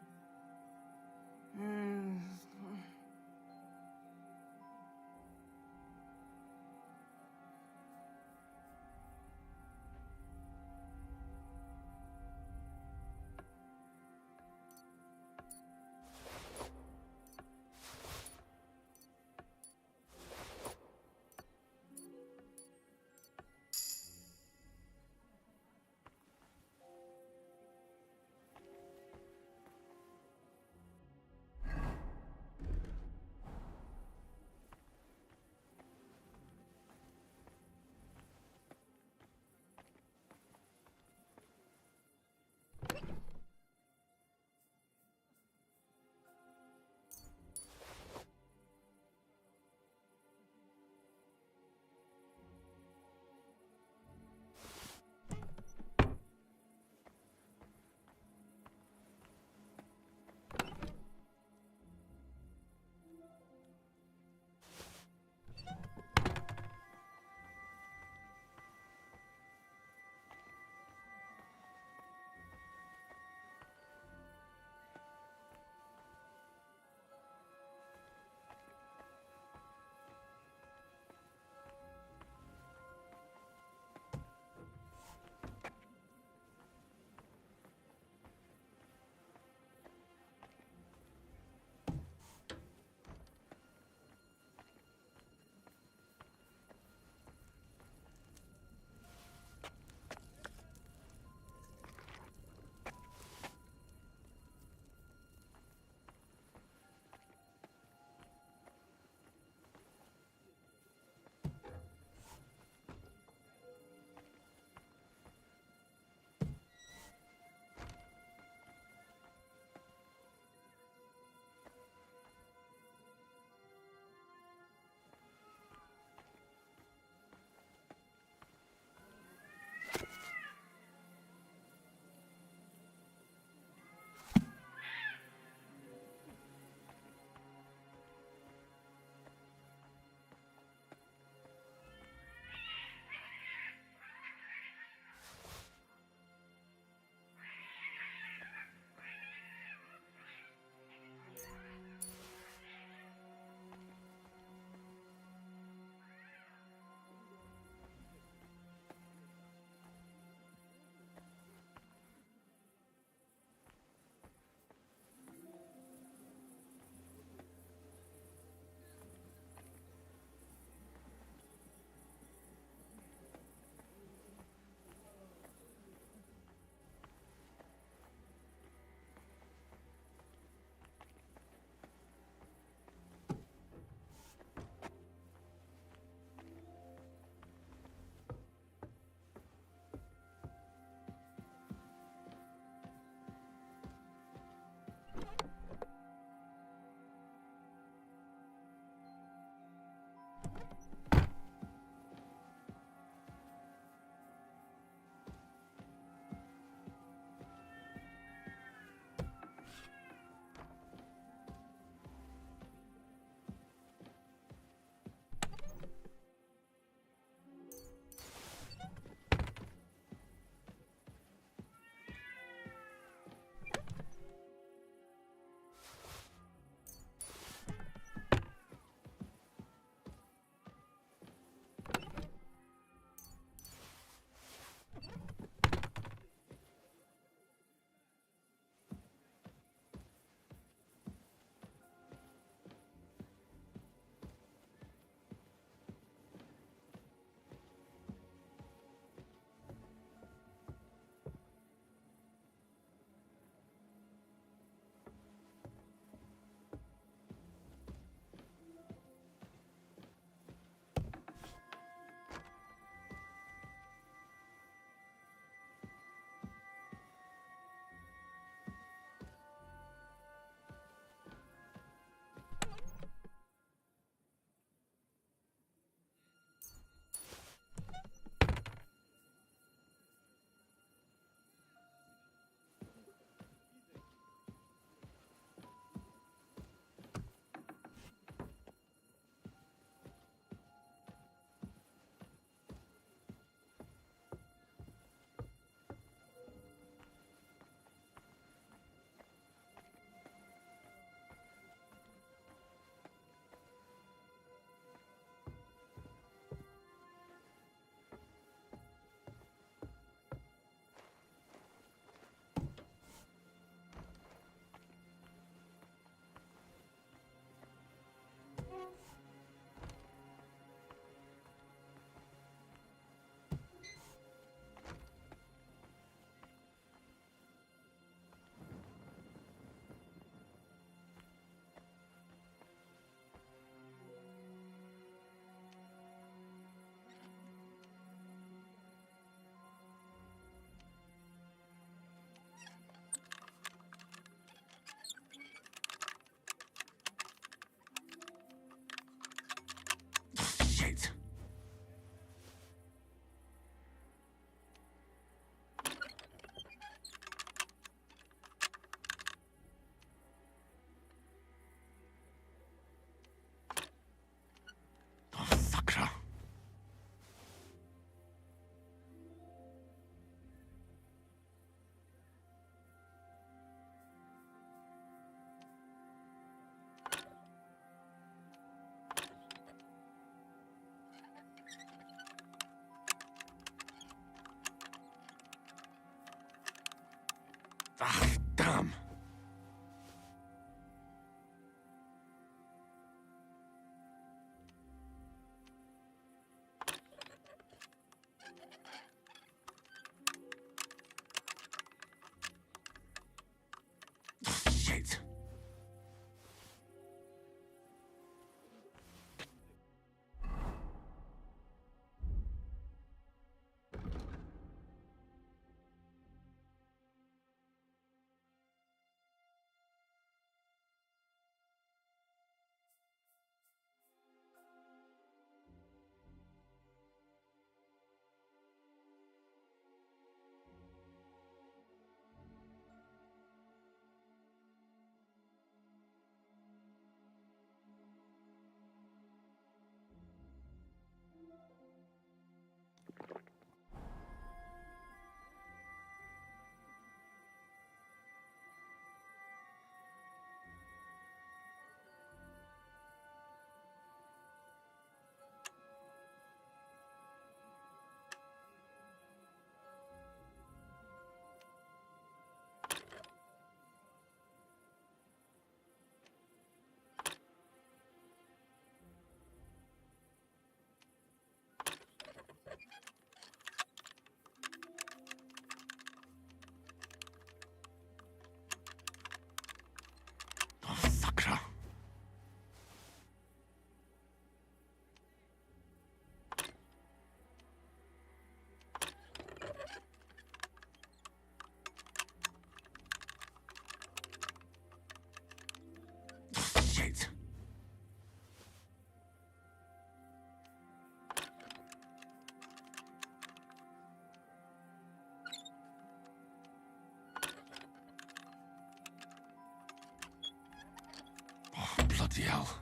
Bloody hell.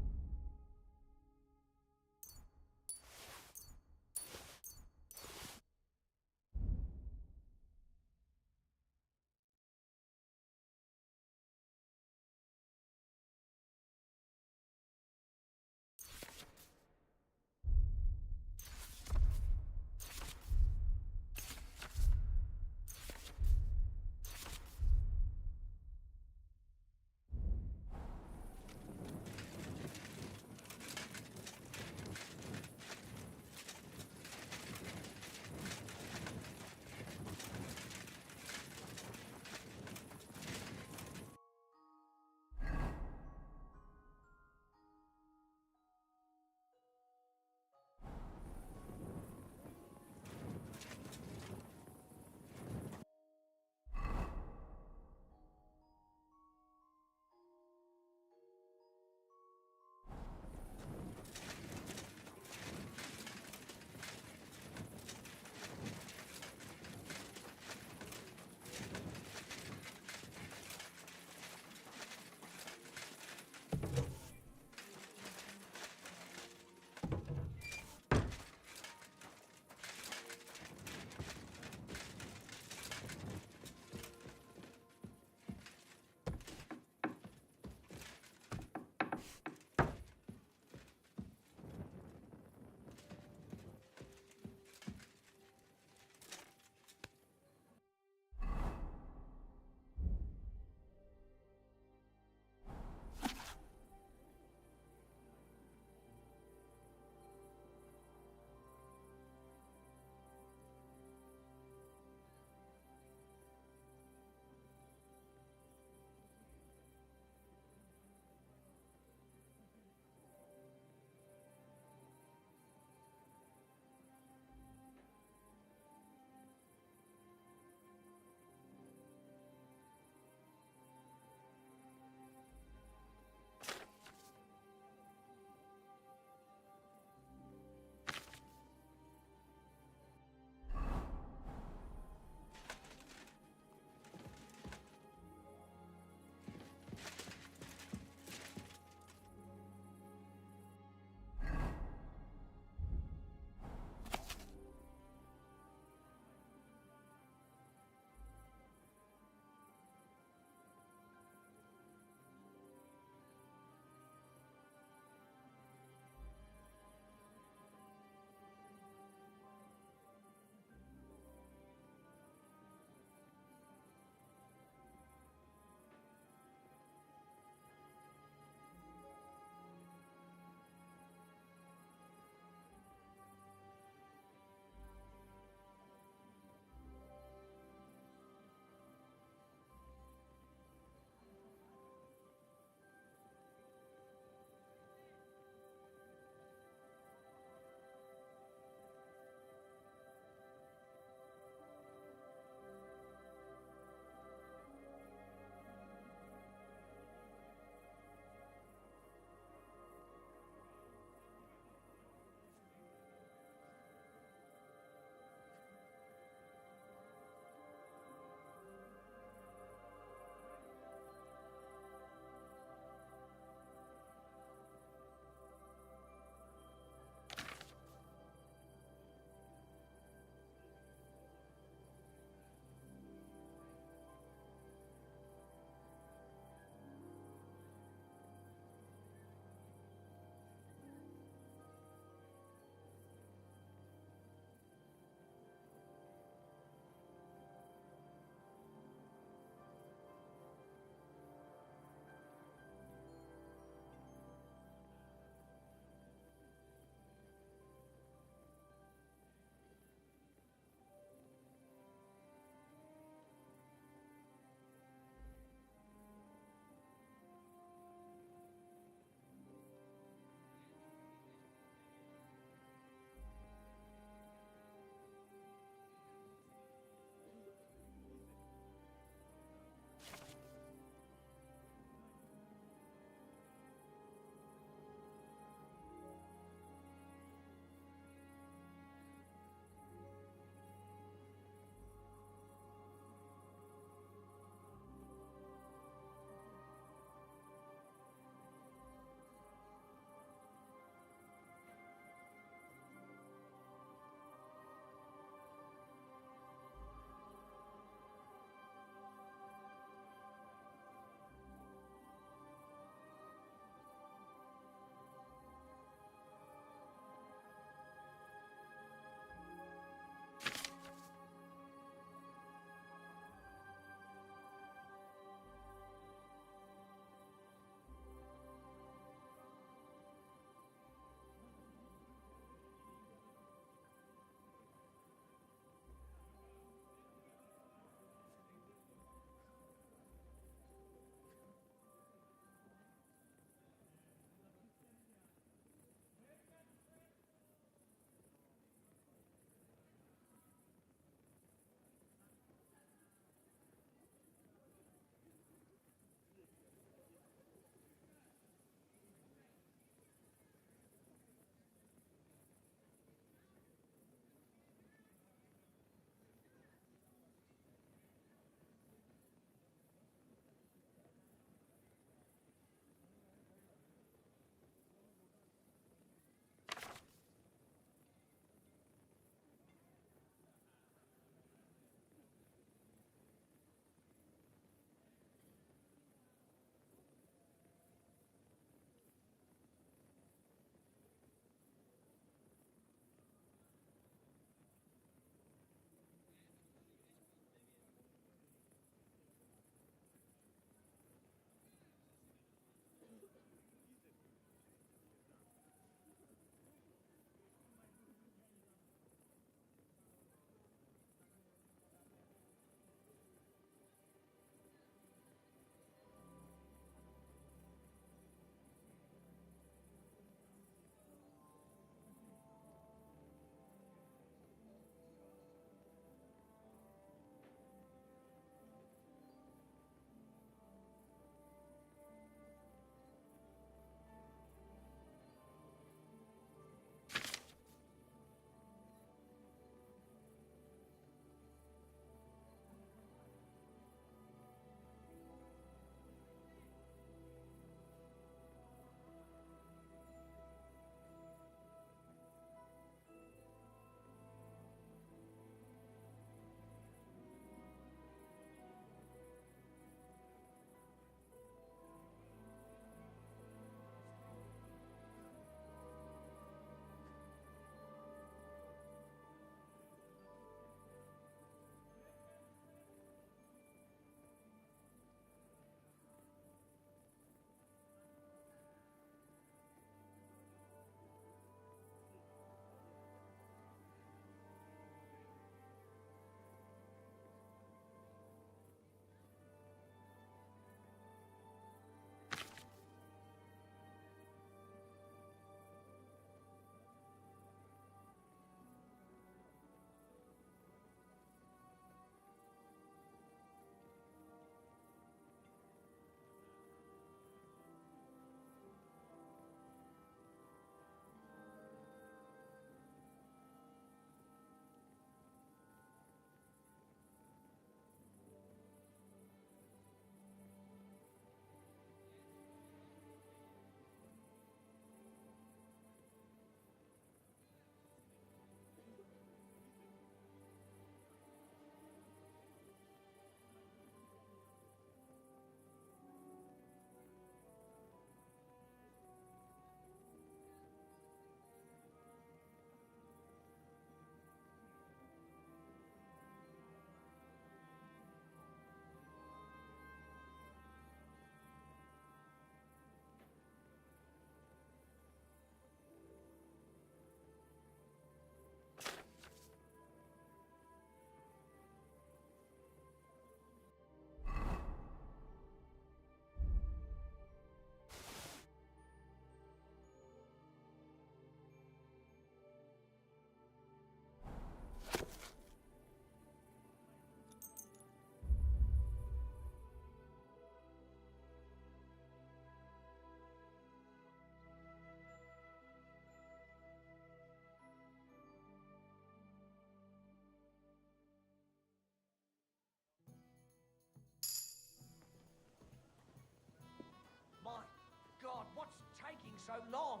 so long.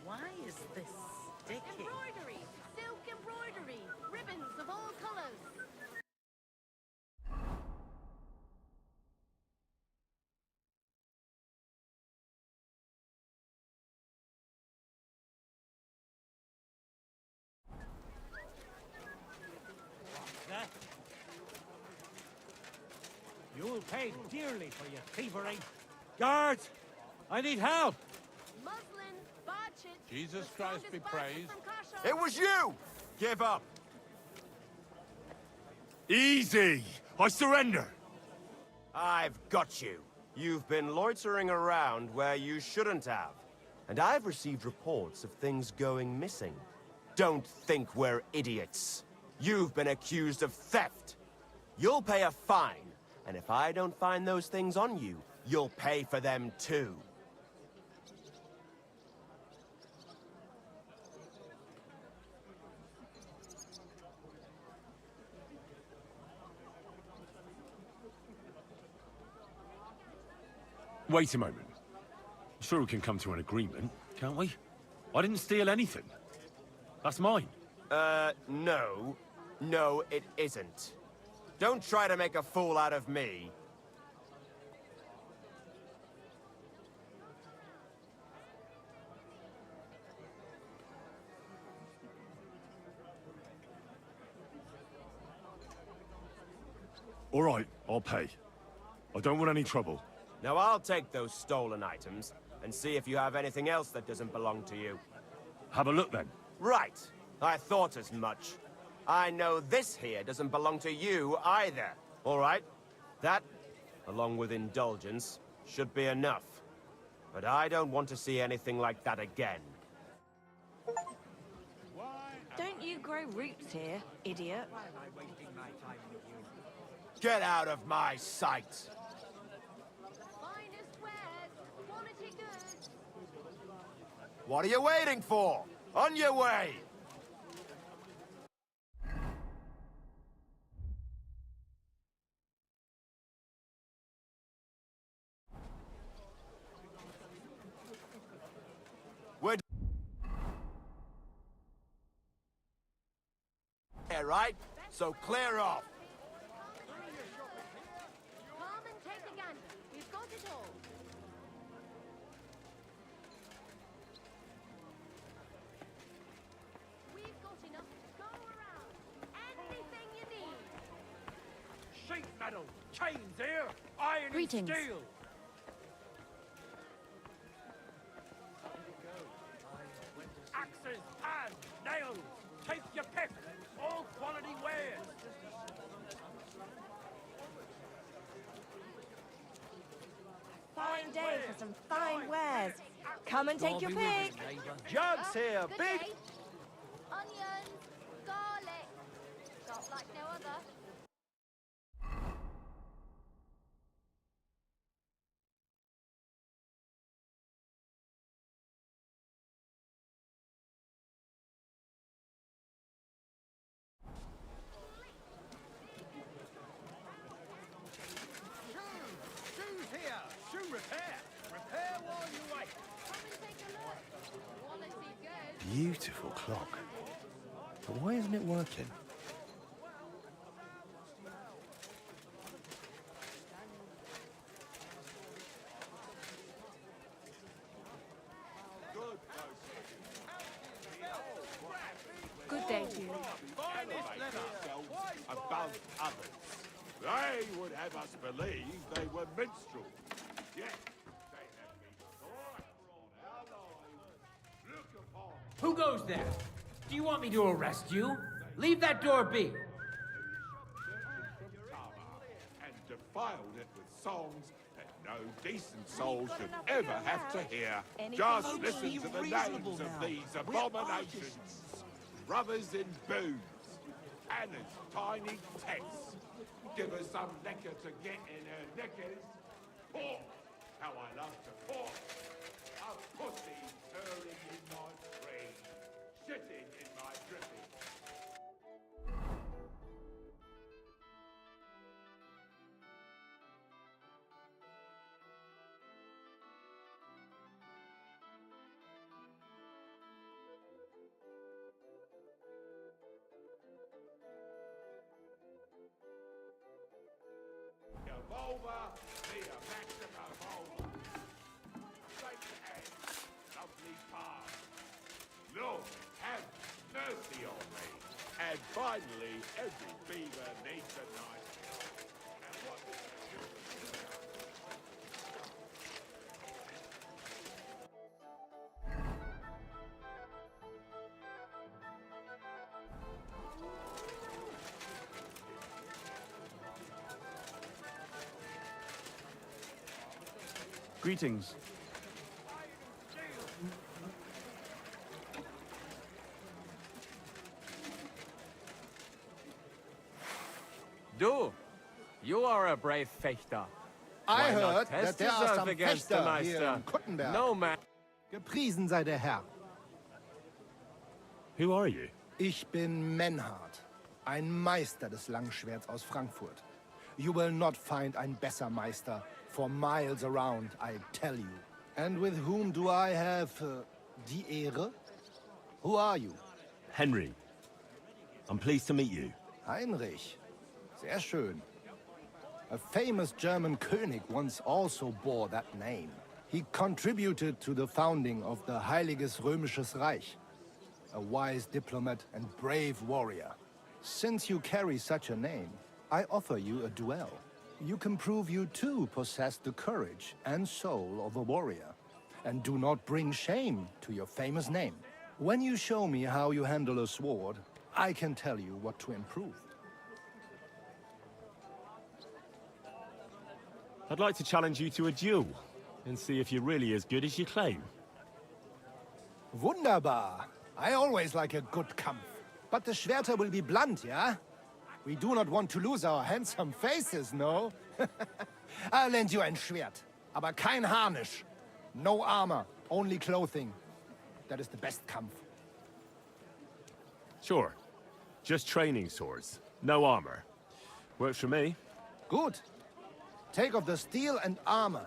Why is this sticky? Embroidery! Silk embroidery! Ribbons of all colors! That? You'll pay dearly for your thievery. Guards! I need help! Muslin, Barchett, Jesus Christ be praised. It was you! Give up. Easy! I surrender! I've got you. You've been loitering around where you shouldn't have. And I've received reports of things going missing. Don't think we're idiots. You've been accused of theft. You'll pay a fine. And if I don't find those things on you, you'll pay for them too. Wait a moment. Sure we can come to an agreement, can't we? I didn't steal anything. That's mine. No. No, it isn't. Don't try to make a fool out of me. All right, I'll pay. I don't want any trouble. Now I'll take those stolen items and see if you have anything else that doesn't belong to you. Have a look then. Right. I thought as much. I know this here doesn't belong to you either. All right? That, along with indulgence, should be enough. But I don't want to see anything like that again. Don't you grow roots here, idiot? Get out of my sight! Finest wares, quality goods. What are you waiting for? On your way! We're here, right? So clear off. Come and take a gander. We've got it all. We've got enough to go around. Anything you need. Sheet metal, chains here, iron Greetings. and steel. Axes, pans, nails, take your pick. All quality wares. Fine day for some fine wares. Come and take your pick. Jugs here, Good big. day. Onions, garlic. Got like no other. Shoes here. Shoe repair. Repair while you wait. Come and take a look. Quality good. Beautiful clock. But why isn't it working? Good day to you. Above others. They would have us believe they were minstrels. Yet they have been taught our lives. Look upon Who goes there? Do you want me to arrest you? Leave that door be. and defiled it with songs that no decent soul should ever have to hear. Just listen to the names of these abominations. Brothers in booze, Anna's tiny Tess. Give her some liquor to get in her knickers. Pork, how I love to pork. A pussy purring in my tree, shitting in my dripping. Over, be a maximum over. Shake hands, lovely palm. Lord, have mercy on me. And finally, every beaver needs a nice meal. And what Greetings. Du, you are a brave fechter. I Why not heard test that there are yourself some against the Fechter here Meister? in Kuttenberg. No man. Gepriesen sei der Herr. Who are you? Ich bin Menhard, ein Meister des Langschwerts aus Frankfurt. You will not find ein besser Meister for miles around, I tell you. And with whom do I have die Ehre? Who are you? Henry. I'm pleased to meet you. Heinrich. Sehr schön. A famous German König once also bore that name. He contributed to the founding of the Heiliges Römisches Reich. A wise diplomat and brave warrior. Since you carry such a name, I offer you a duel. You can prove you too possess the courage and soul of a warrior. And do not bring shame to your famous name. When you show me how you handle a sword, I can tell you what to improve. I'd like to challenge you to a duel and see if you're really as good as you claim. Wunderbar. I always like a good Kampf. But the Schwerter will be blunt, yeah? We do not want to lose our handsome faces, no? I'll lend you ein Schwert, aber kein Harnisch. No armor, only clothing. That is the best Kampf. Sure. Just training swords. No armor. Works for me. Good. Take off the steel and armor.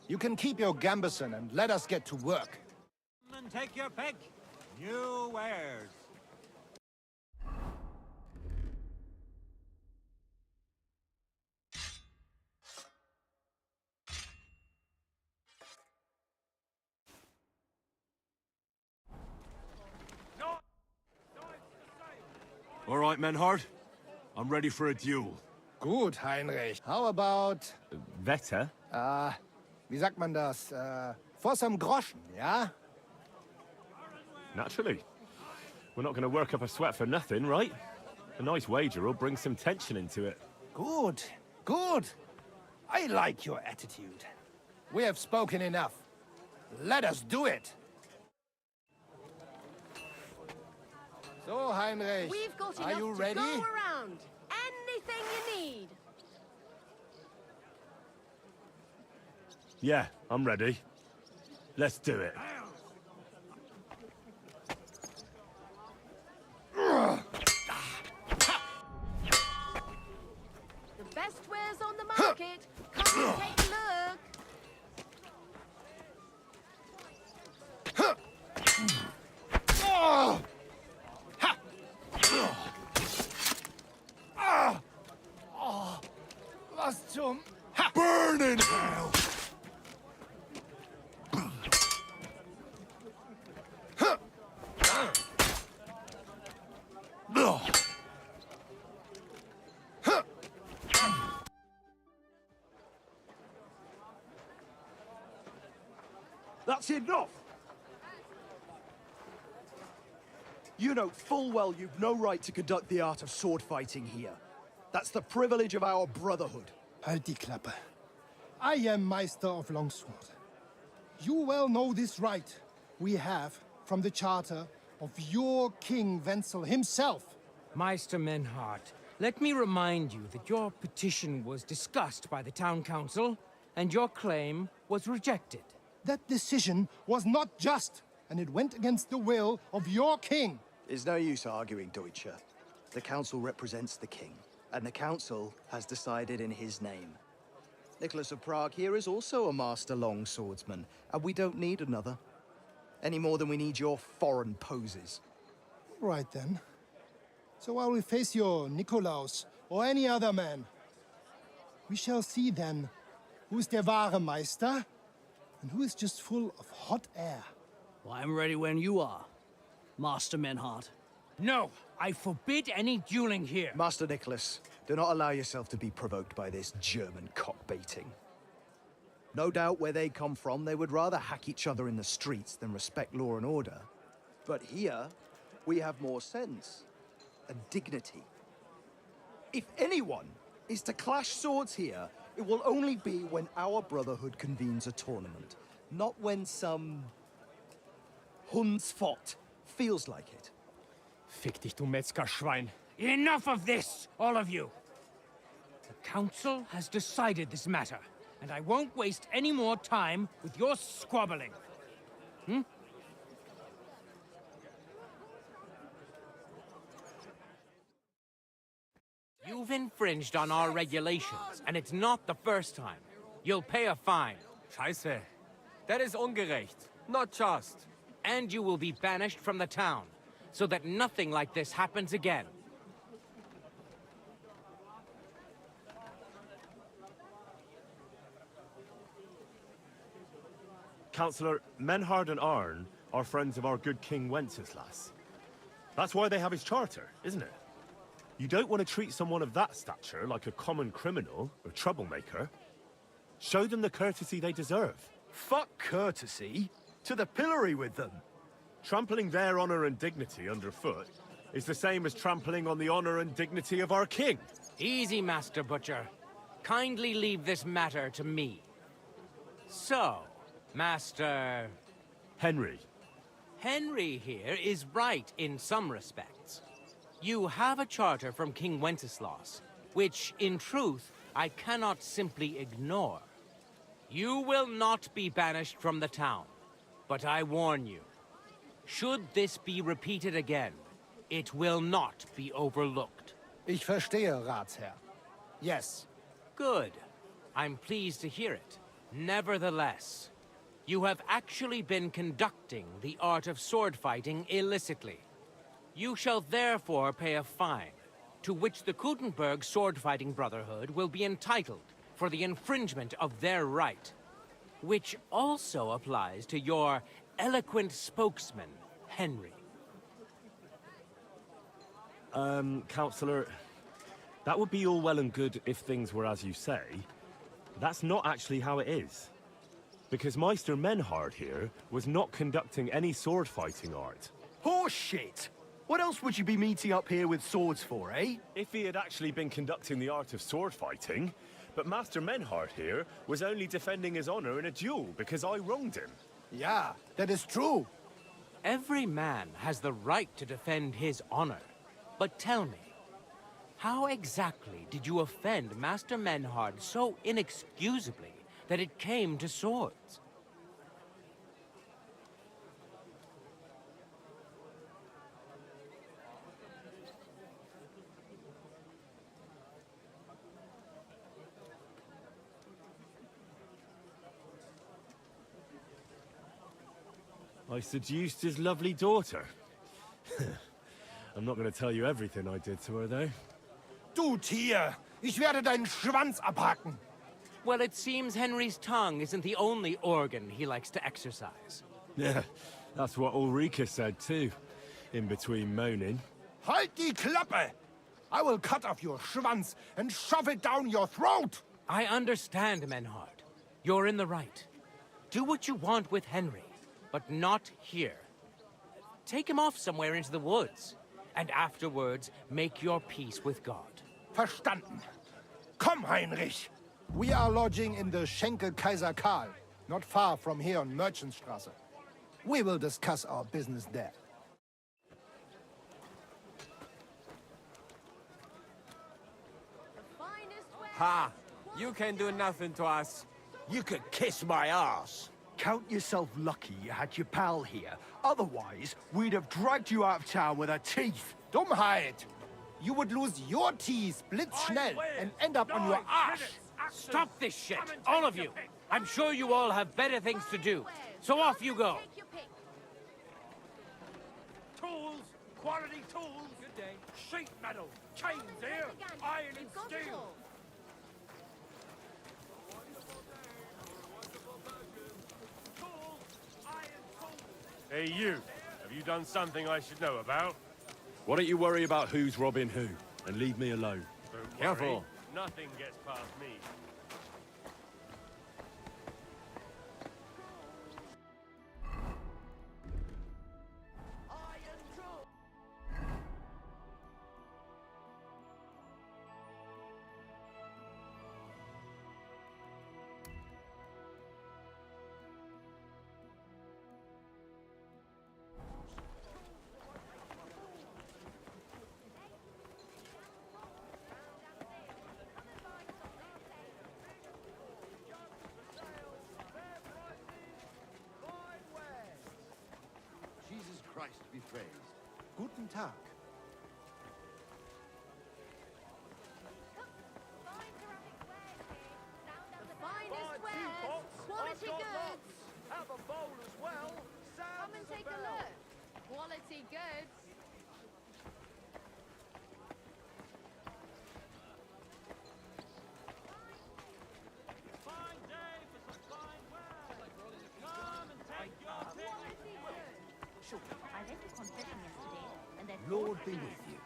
You can keep your gambeson and let us get to work. And take your pick. New wares. All right, Menhard. I'm ready for a duel. Gut, Heinrich. How about... Wetter? Wie sagt man das? For some Groschen, ja? Naturally. We're not going to work up a sweat for nothing, right? A nice wager will bring some tension into it. Good, good. I like your attitude. We have spoken enough. Let us do it. So, Heinrich, We've got are enough you to ready? go around. Anything you need. Yeah, I'm ready. Let's do it. The best wares on the market. Come and take a look. Burn in hell! That's enough! You know full well you've no right to conduct the art of sword fighting here. That's the privilege of our brotherhood. Halt die Klappe. I am Meister of Longsword. You well know this right we have from the charter of your King Wenzel himself. Meister Menhart, let me remind you that your petition was discussed by the town council, and your claim was rejected. That decision was not just, and it went against the will of your king. There's no use arguing, Deutscher. The council represents the king, and the council has decided in his name. Nicholas of Prague here is also a master longswordsman, and we don't need another. Any more than we need your foreign poses. Right then. So I will face your Nikolaus or any other man. We shall see then who's der wahre Meister and who is just full of hot air. Well, I'm ready when you are, Master Menhart. No, I forbid any dueling here. Master Nicholas, do not allow yourself to be provoked by this German cock-baiting. No doubt where they come from, they would rather hack each other in the streets than respect law and order. But here, we have more sense and dignity. If anyone is to clash swords here, it will only be when our brotherhood convenes a tournament, not when some Hundsfott feels like it. Fick dich, du Metzgerschwein. Enough of this, all of you! The council has decided this matter, and I won't waste any more time with your squabbling. Hmm? You've infringed on our regulations, and it's not the first time. You'll pay a fine. Scheiße. That is ungerecht. Not just. And you will be banished from the town, so that nothing like this happens again. Councillor, Menhard and Arn are friends of our good King Wenceslas. That's why they have his charter, isn't it? You don't want to treat someone of that stature like a common criminal or troublemaker. Show them the courtesy they deserve. Fuck courtesy. To the pillory with them. Trampling their honor and dignity underfoot is the same as trampling on the honor and dignity of our king. Easy, Master Butcher. Kindly leave this matter to me. So, Master... Henry. Henry here is right in some respects. You have a charter from King Wenceslas, which, in truth, I cannot simply ignore. You will not be banished from the town, but I warn you, should this be repeated again, it will not be overlooked. Ich verstehe, Ratsherr. Yes. Good. I'm pleased to hear it. Nevertheless, you have actually been conducting the art of sword fighting illicitly. You shall therefore pay a fine, to which the Kuttenberg Sword-Fighting Brotherhood will be entitled for the infringement of their right, which also applies to your eloquent spokesman, Henry. Councillor, that would be all well and good if things were as you say. That's not actually how it is. Because Meister Menhard here was not conducting any sword-fighting art. Horseshit! What else would you be meeting up here with swords for, eh? If he had actually been conducting the art of sword fighting, but Master Menhard here was only defending his honor in a duel because I wronged him. Yeah, that is true. Every man has the right to defend his honor. But tell me, how exactly did you offend Master Menhard so inexcusably that it came to swords? I seduced his lovely daughter. I'm not going to tell you everything I did to her, though. Du Tier! Ich werde deinen Schwanz abhacken! Well, it seems Henry's tongue isn't the only organ he likes to exercise. Yeah, that's what Ulrika said too, in between moaning. Halt die Klappe! I will cut off your schwanz and shove it down your throat! I understand, Menhard. You're in the right. Do what you want with Henry, but not here. Take him off somewhere into the woods, and afterwards make your peace with God. Verstanden. Komm, Heinrich. We are lodging in the Schenkel Kaiser Karl, not far from here on Merchantstraße. We will discuss our business there. Ha! You can do nothing to us. You could kiss my ass. Count yourself lucky you had your pal here. Otherwise, we'd have dragged you out of town with our teeth. Dummheit! You would lose your teeth blitzschnell and end up on your ass. Stop this shit, all of you. I'm sure you all have better things to do. So off you go. Tools! Quality tools! Good day. Sheet metal! Chains here! Iron and steel! Hey, you. Have you done something I should know about? Why don't you worry about who's robbing who, and leave me alone? Don't Careful. worry. Nothing gets past me. Jesus Christ be praised. Guten Tag. Finest wares, quality goods. Have a bowl as well. Come and take a look. Quality goods. I left a confession yesterday, and that Lord be with you.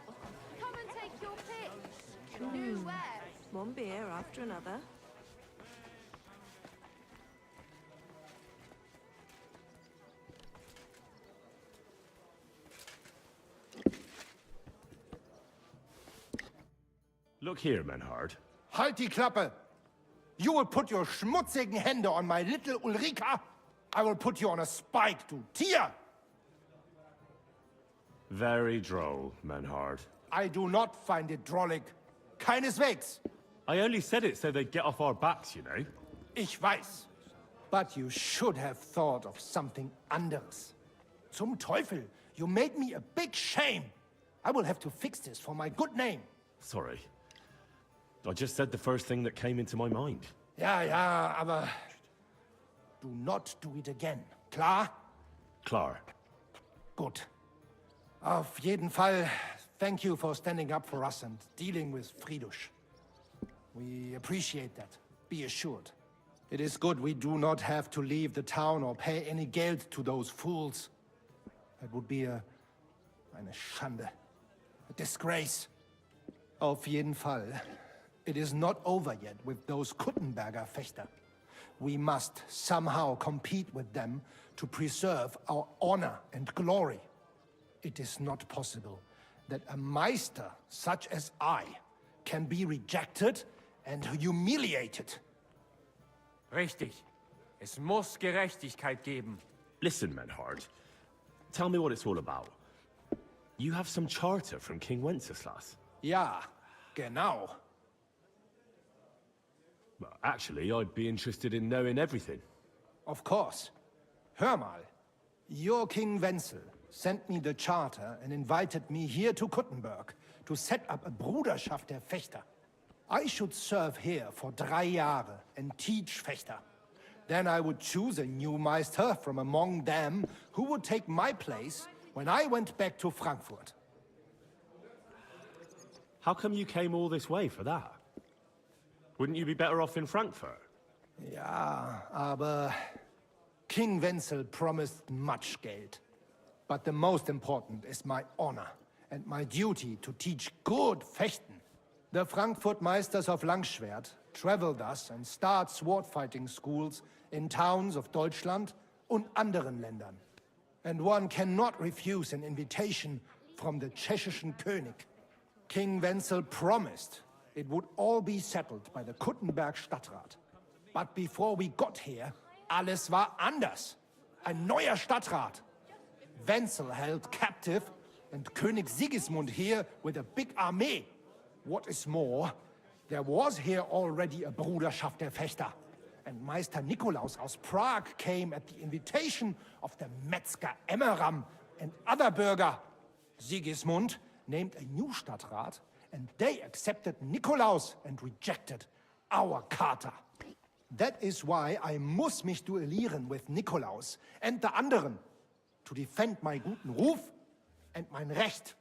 Come and take your pick. New wares. One beer after another. Look here, Menhard. Halt die Klappe! You will put your schmutzigen Hände on my little Ulrika? I will put you on a spike, du Tier! Very droll, Menhard. I do not find it drollig. Keineswegs. I only said it so they'd get off our backs, you know. Ich weiß. But you should have thought of something anderes. Zum Teufel, you made me a big shame. I will have to fix this for my good name. Sorry. I just said the first thing that came into my mind. Ja, aber do not do it again. Klar? Klar. Gut. Auf jeden Fall, thank you for standing up for us and dealing with Fridush. We appreciate that. Be assured. It is good we do not have to leave the town or pay any geld to those fools. That would be eine Schande. A disgrace. Auf jeden Fall. It is not over yet with those Kuttenberger Fechter. We must somehow compete with them to preserve our honor and glory. It is not possible that a Meister such as I can be rejected and humiliated. Richtig. Es muss Gerechtigkeit geben. Listen, Menhard. Tell me what it's all about. You have some charter from King Wenceslas. Ja, genau. Well, actually, I'd be interested in knowing everything. Of course. Hör mal. Your King Wenzel sent me the charter and invited me here to Kuttenberg to set up a Bruderschaft der Fechter. I should serve here for 3 Jahre and teach Fechter. Then I would choose a new Meister from among them who would take my place when I went back to Frankfurt. How come you came all this way for that? Wouldn't you be better off in Frankfurt? Ja, aber King Wenzel promised much Geld. But the most important is my honor and my duty to teach good Fechten. The Frankfurt Meisters of Langschwert travel thus and start sword fighting schools in towns of Deutschland und anderen Ländern. And one cannot refuse an invitation from the tschechischen König. King Wenzel promised it would all be settled by the Kuttenberg Stadtrat. But before we got here, alles war anders. Ein neuer Stadtrat. Wenzel held captive and König Sigismund here with a big army. What is more, there was here already a Bruderschaft der Fechter. And Meister Nikolaus aus Prague came at the invitation of the Metzger Emmeram and other burger. Sigismund named a new Stadtrat, and they accepted Nikolaus and rejected our Charta. That is why I muss mich duellieren with Nikolaus and the anderen, to defend my guten Ruf and mein Recht.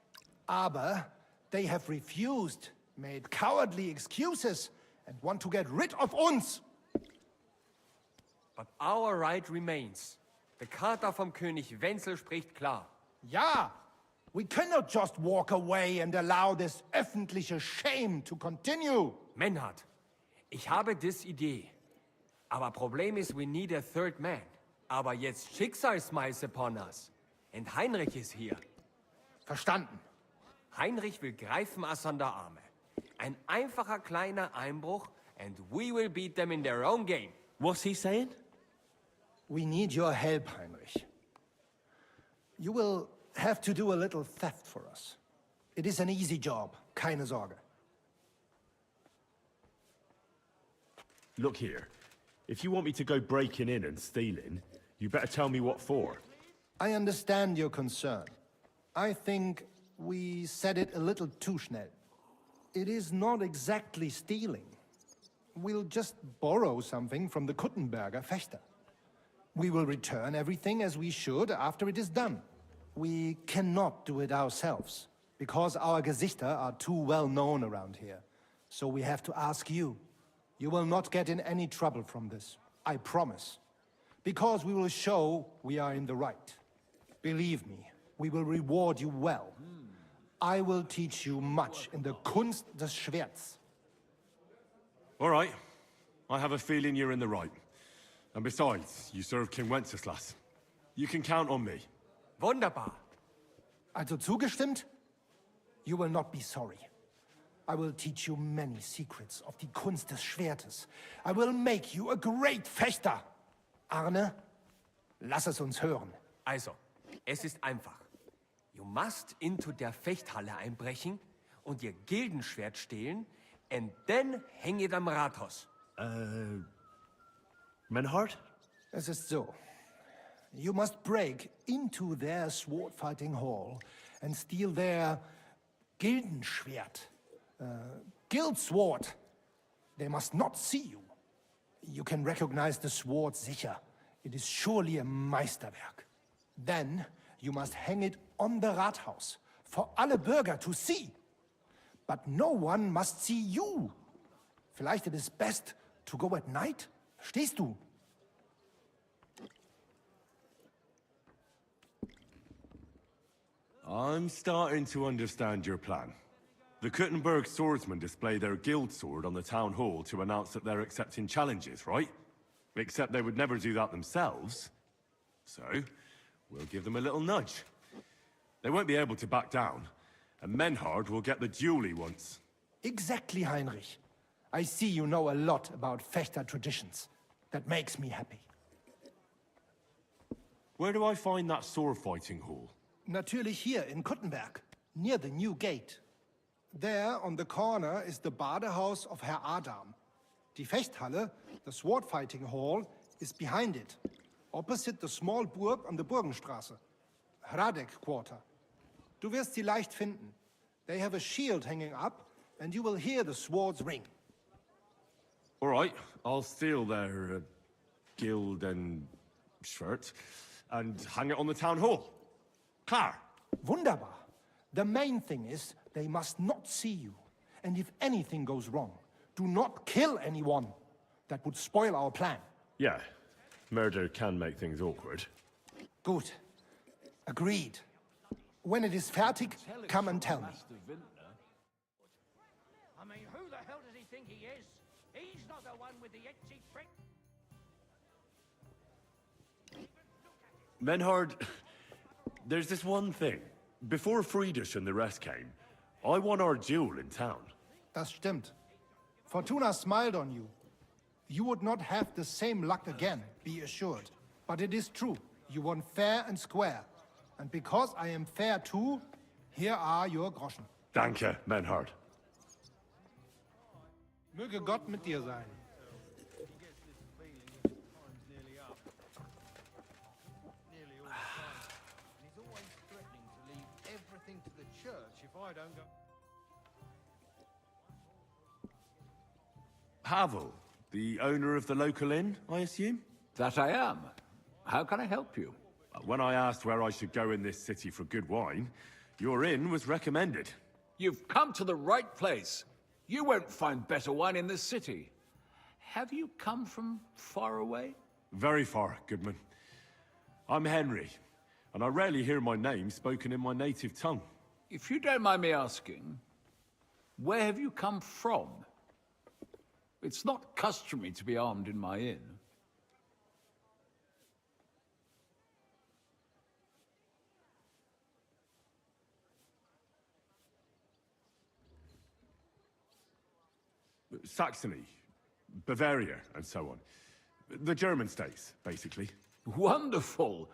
Aber they have refused, made cowardly excuses, and want to get rid of uns. But our right remains. The Charta vom König Wenzel spricht klar. Ja, we cannot just walk away and allow this öffentliche shame to continue. Menhard, ich habe dis Idee. Aber Problem ist, we need a third man. Aber jetzt Schicksalsmeis upon us. And Heinrich ist hier. Verstanden. Heinrich will greifen us an der Arme. Ein einfacher kleiner Einbruch and we will beat them in their own game. What's he saying? We need your help, Heinrich. You will have to do a little theft for us. It is an easy job, keine Sorge. Look here. If you want me to go breaking in and stealing, you better tell me what for. I understand your concern. I think we said it a little too schnell. It is not exactly stealing. We'll just borrow something from the Kuttenberger Fechter. We will return everything as we should after it is done. We cannot do it ourselves, because our Gesichter are too well known around here. So we have to ask you. You will not get in any trouble from this, I promise. Because we will show we are in the right. Believe me, we will reward you well. I will teach you much in the Kunst des Schwerts. All right. I have a feeling you're in the right. And besides, you serve King Wenceslas. You can count on me. Wunderbar. Also zugestimmt? You will not be sorry. I will teach you many secrets of the Kunst des Schwertes. I will make you a great Fechter. Arne, lass es uns hören. Also, es ist einfach. You must into der Fechthalle einbrechen und ihr Gildenschwert stehlen and then hang it am Rathaus. Menhard? Es ist so. You must break into their sword fighting hall and steal their Gildenschwert. Guild sword. They must not see you. You can recognize the sword sicher. It is surely a Meisterwerk. Then you must hang it on the Rathaus for alle Bürger to see. But no one must see you. Vielleicht it is best to go at night? Verstehst du? I'm starting to understand your plan. The Kuttenberg swordsmen display their guild sword on the town hall to announce that they're accepting challenges, right? Except they would never do that themselves. So, we'll give them a little nudge. They won't be able to back down, and Menhard will get the duel he wants. Exactly, Heinrich. I see you know a lot about Fechter traditions. That makes me happy. Where do I find that sword fighting hall? Natürlich hier in Kuttenberg, near the new gate. There, on the corner, is the Badehaus of Herr Adam. Die Fechthalle, the sword fighting hall, is behind it, opposite the small burg on the Burgenstraße. Hradek Quarter. Du wirst sie leicht finden. They have a shield hanging up, and you will hear the swords ring. All right, I'll steal their guild and shirt and hang it on the town hall. Klar. Wunderbar. The main thing is they must not see you. And if anything goes wrong, do not kill anyone. That would spoil our plan. Yeah, murder can make things awkward. Good. Agreed. When it is fertig, come and tell me. I mean, who the hell does he think he is? He's not the one with the itchy prick. Menhard, there's this one thing. Before Friedrich and the rest came, I won our duel in town. Das stimmt. Fortuna smiled on you. You would not have the same luck again, be assured. But it is true. You won fair and square. And because I am fair too, here are your Groschen. Danke, Menhard. Möge Gott mit dir sein. He's always threatening to leave everything to the church if I don't go. Havel, the owner of the local inn, I assume? That I am. How can I help you? When I asked where I should go in this city for good wine, your inn was recommended. You've come to the right place. You won't find better wine in this city. Have you come from far away? Very far, Goodman. I'm Henry, and I rarely hear my name spoken in my native tongue. If you don't mind me asking, where have you come from? It's not customary to be armed in my inn. Saxony, Bavaria, and so on. The German states, basically. Wonderful.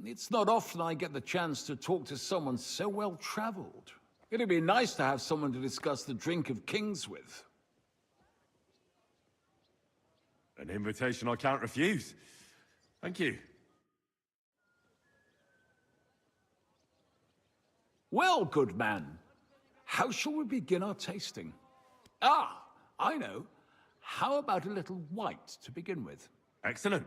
It's not often I get the chance to talk to someone so well-traveled. It'd be nice to have someone to discuss the drink of kings with. An invitation I can't refuse. Thank you. Well, good man, how shall we begin our tasting? Ah, I know. How about a little white to begin with? Excellent.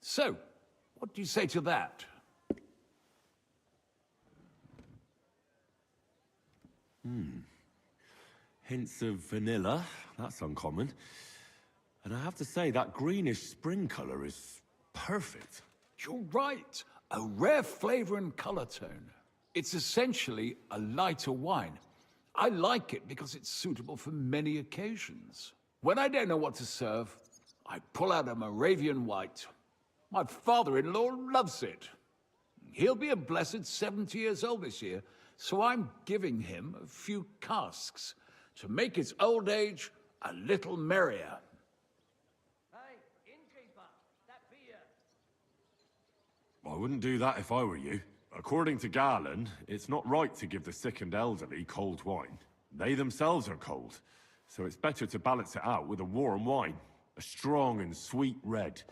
So, what do you say to that? Hints of vanilla. That's uncommon. And I have to say, that greenish spring color is perfect. You're right. A rare flavor and color tone. It's essentially a lighter wine. I like it because it's suitable for many occasions. When I don't know what to serve, I pull out a Moravian white. My father-in-law loves it. He'll be a blessed 70 years old this year, so I'm giving him a few casks to make his old age a little merrier. Hey, innkeeper, that beer. I wouldn't do that if I were you. According to Galen, it's not right to give the sick and elderly cold wine. They themselves are cold, so it's better to balance it out with a warm wine. A strong and sweet red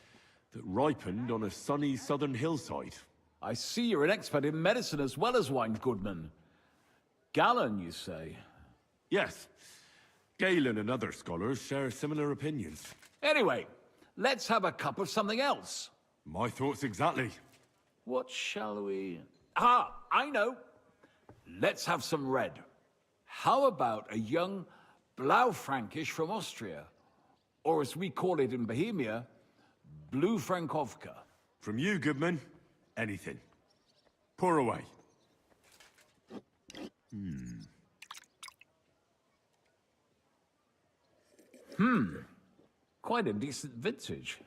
that ripened on a sunny southern hillside. I see you're an expert in medicine as well as wine, Goodman. Galen, you say? Yes. Galen and other scholars share similar opinions. Anyway, let's have a cup of something else. My thoughts exactly. What shall we... Ah, I know. Let's have some red. How about a young Blaufränkisch from Austria? Or as we call it in Bohemia, Blue Frankovka. From you, Goodman, anything. Pour away. Quite a decent vintage.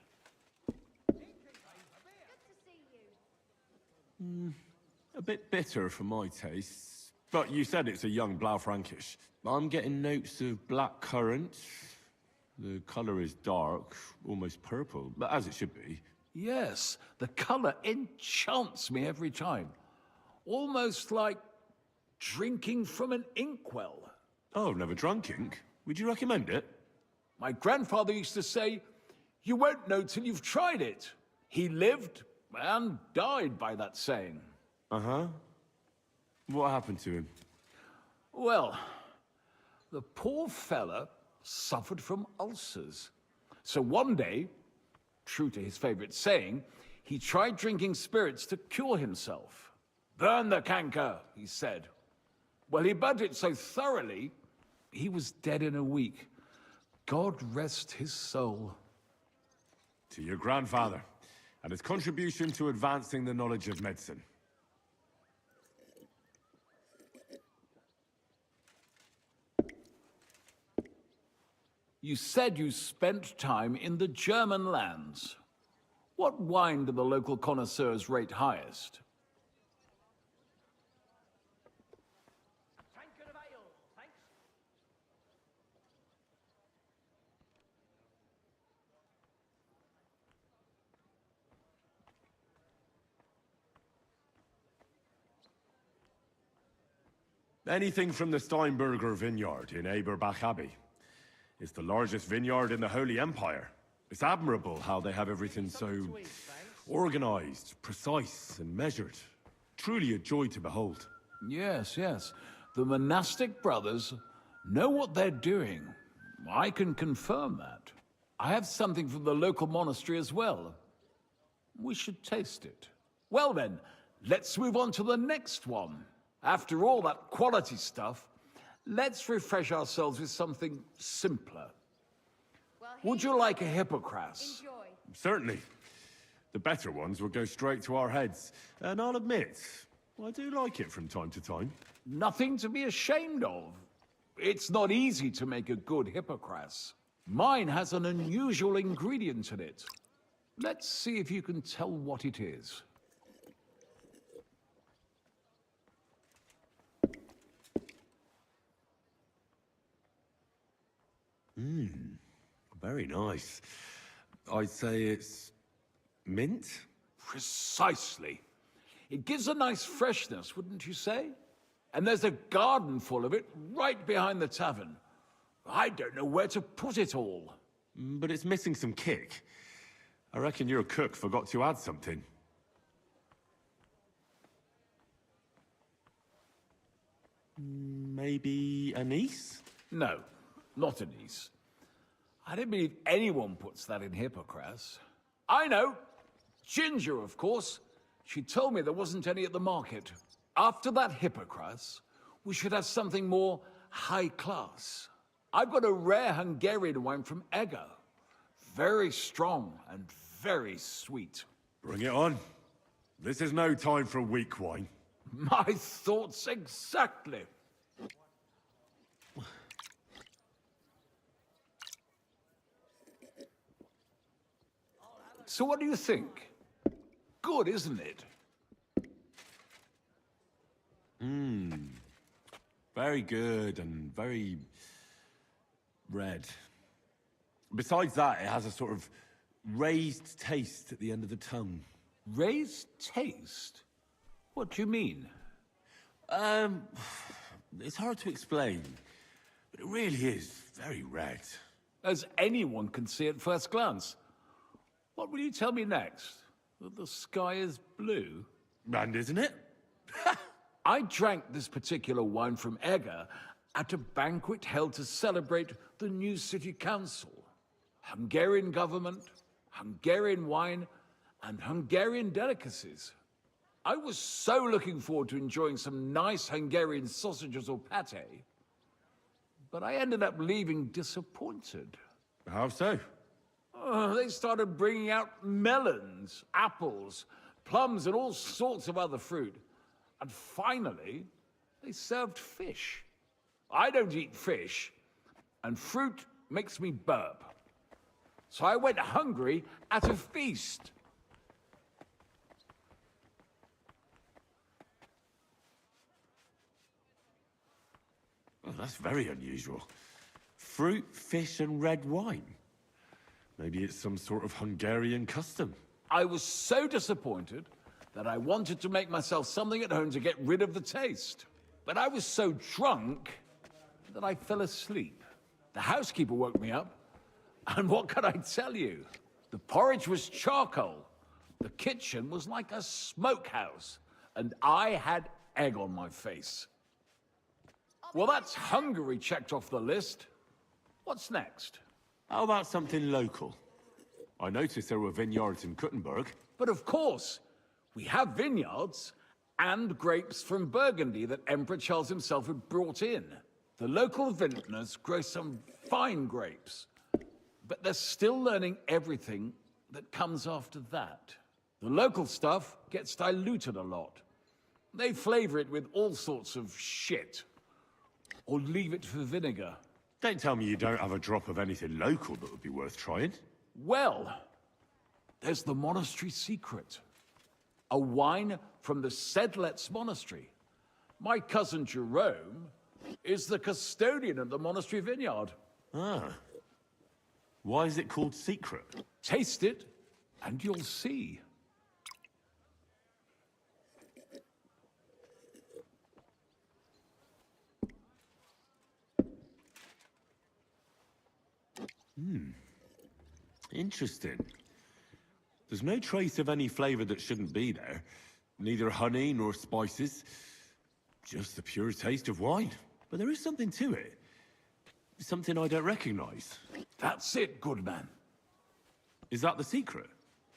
A bit bitter for my taste. But you said it's a young Blaufränkisch. I'm getting notes of black currant. The color is dark, almost purple, but as it should be. Yes, the color enchants me every time. Almost like drinking from an inkwell. Oh, I've never drunk ink. Would you recommend it? My grandfather used to say, you won't know till you've tried it. He lived and died by that saying. Uh-huh. What happened to him? Well, the poor fella suffered from ulcers. So one day, true to his favorite saying, he tried drinking spirits to cure himself. Burn the canker, he said. Well, he burnt it so thoroughly, he was dead in a week. God rest his soul. To your grandfather, and his contribution to advancing the knowledge of medicine. You said you spent time in the German lands. What wine do the local connoisseurs rate highest? Anything from the Steinberger vineyard in Eberbach Abbey. It's the largest vineyard in the Holy Empire. It's admirable how they have everything so organized, precise, and measured. Truly a joy to behold. Yes, yes. The monastic brothers know what they're doing. I can confirm that. I have something from the local monastery as well. We should taste it. Well then, let's move on to the next one. After all that quality stuff, let's refresh ourselves with something simpler. Would you like a hippocras? Certainly. The better ones will go straight to our heads. And I'll admit, I do like it from time to time. Nothing to be ashamed of. It's not easy to make a good hippocras. Mine has an unusual ingredient in it. Let's see if you can tell what it is. Very nice. I'd say it's mint? Precisely. It gives a nice freshness, wouldn't you say? And there's a garden full of it right behind the tavern. I don't know where to put it all. But it's missing some kick. I reckon your cook forgot to add something. Maybe anise? No, not anise. I don't believe anyone puts that in hippocras. I know. Ginger, of course. She told me there wasn't any at the market. After that hippocras, we should have something more high class. I've got a rare Hungarian wine from Eger. Very strong and very sweet. Bring it on. This is no time for weak wine. My thoughts exactly. So what do you think? Good, isn't it? Very good and very red. Besides that, it has a sort of raised taste at the end of the tongue. Raised taste? What do you mean? It's hard to explain, but it really is very red. As anyone can see at first glance. What will you tell me next? That the sky is blue? And isn't it? I drank this particular wine from Eger at a banquet held to celebrate the new city council. Hungarian government, Hungarian wine, and Hungarian delicacies. I was so looking forward to enjoying some nice Hungarian sausages or pate, but I ended up leaving disappointed. How so? They started bringing out melons, apples, plums, and all sorts of other fruit. And finally, they served fish. I don't eat fish, and fruit makes me burp. So I went hungry at a feast. Well, that's very unusual. Fruit, fish, and red wine. Maybe it's some sort of Hungarian custom. I was so disappointed that I wanted to make myself something at home to get rid of the taste. But I was so drunk that I fell asleep. The housekeeper woke me up, and what can I tell you? The porridge was charcoal. The kitchen was like a smokehouse, and I had egg on my face. Well, that's Hungary checked off the list. What's next? How about something local? I noticed there were vineyards in Kuttenberg. But of course, we have vineyards and grapes from Burgundy that Emperor Charles himself had brought in. The local vintners grow some fine grapes, but they're still learning everything that comes after that. The local stuff gets diluted a lot. They flavor it with all sorts of shit. Or leave it for vinegar. Don't tell me you don't have a drop of anything local that would be worth trying. Well, there's the monastery secret. A wine from the Sedlets Monastery. My cousin Jerome is the custodian of the monastery vineyard. Ah. Why is it called secret? Taste it, and you'll see. Interesting. There's no trace of any flavor that shouldn't be there. Neither honey nor spices. Just the pure taste of wine. But there is something to it. Something I don't recognize. That's it, good man. Is that the secret?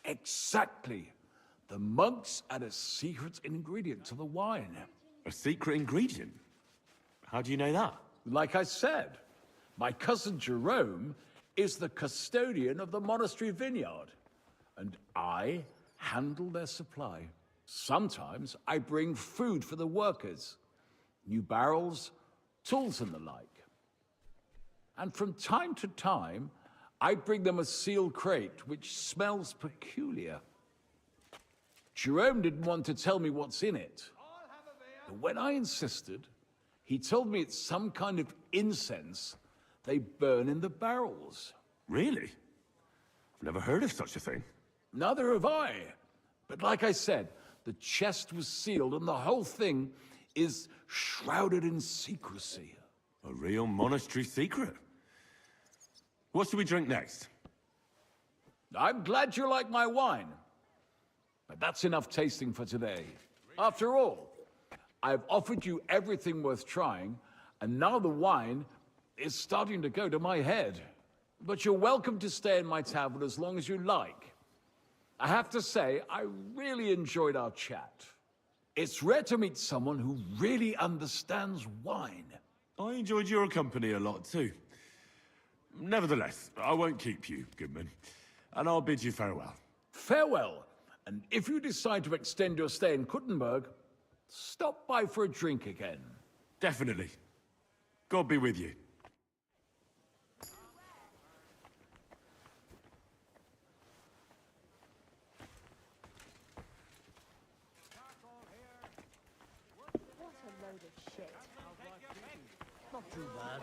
Exactly. The monks add a secret ingredient to the wine. A secret ingredient? How do you know that? Like I said, my cousin Jerome is the custodian of the monastery vineyard, and I handle their supply. Sometimes I bring food for the workers, new barrels, tools and the like. And from time to time, I bring them a sealed crate which smells peculiar. Jerome didn't want to tell me what's in it, but when I insisted, he told me it's some kind of incense they burn in the barrels. Really? I've never heard of such a thing. Neither have I. But like I said, the chest was sealed and the whole thing is shrouded in secrecy. A real monastery secret? What should we drink next? I'm glad you like my wine. But that's enough tasting for today. After all, I've offered you everything worth trying, and now the wine is starting to go to my head. But you're welcome to stay in my tavern as long as you like. I have to say, I really enjoyed our chat. It's rare to meet someone who really understands wine. I enjoyed your company a lot too. Nevertheless, I won't keep you, Goodman. And I'll bid you farewell. Farewell. And if you decide to extend your stay in Kuttenberg, stop by for a drink again. Definitely. God be with you. Not too bad.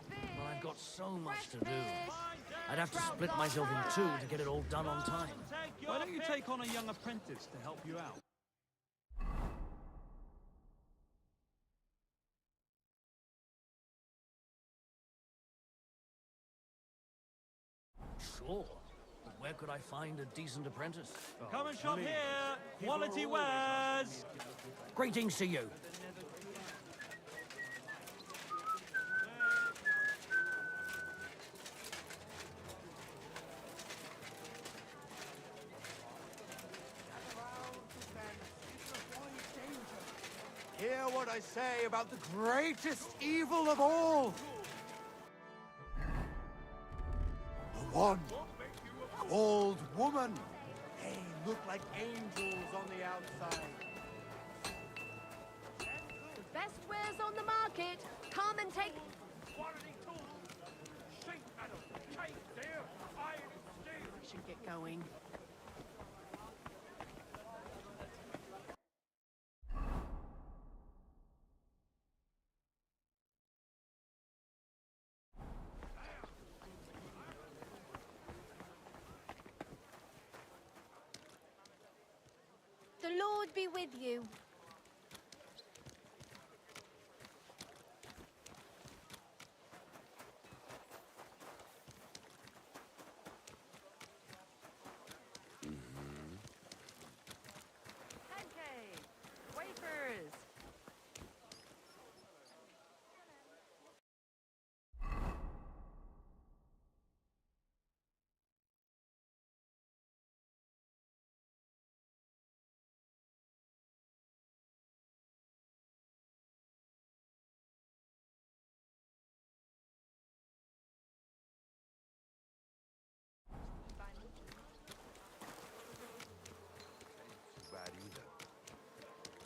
But I've got so much to do. I'd have to split myself in two to get it all done on time. Why don't you take on a young apprentice to help you out? Sure. But where could I find a decent apprentice? Come and shop here. Quality wares. Greetings to you. Hear what I say about the greatest evil of all. The one called woman. They look like angels on the outside. The best wares on the market. Come and take... I should get going. The Lord be with you. Pancakes, wafers.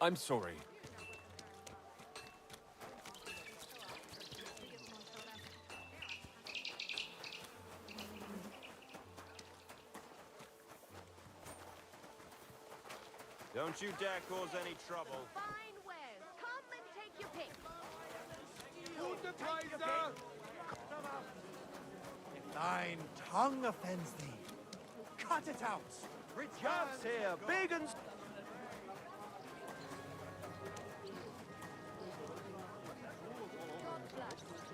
I'm sorry. Don't you dare cause any trouble. Fine wares. Come and take your pick. If thine tongue offends thee, cut it out. Jobs here, big and...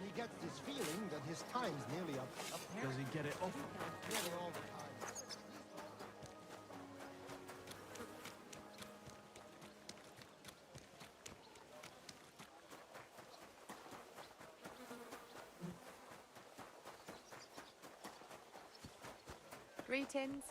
He gets this feeling that his time's nearly up. Does he get it off? Nearly all the time. Greetings.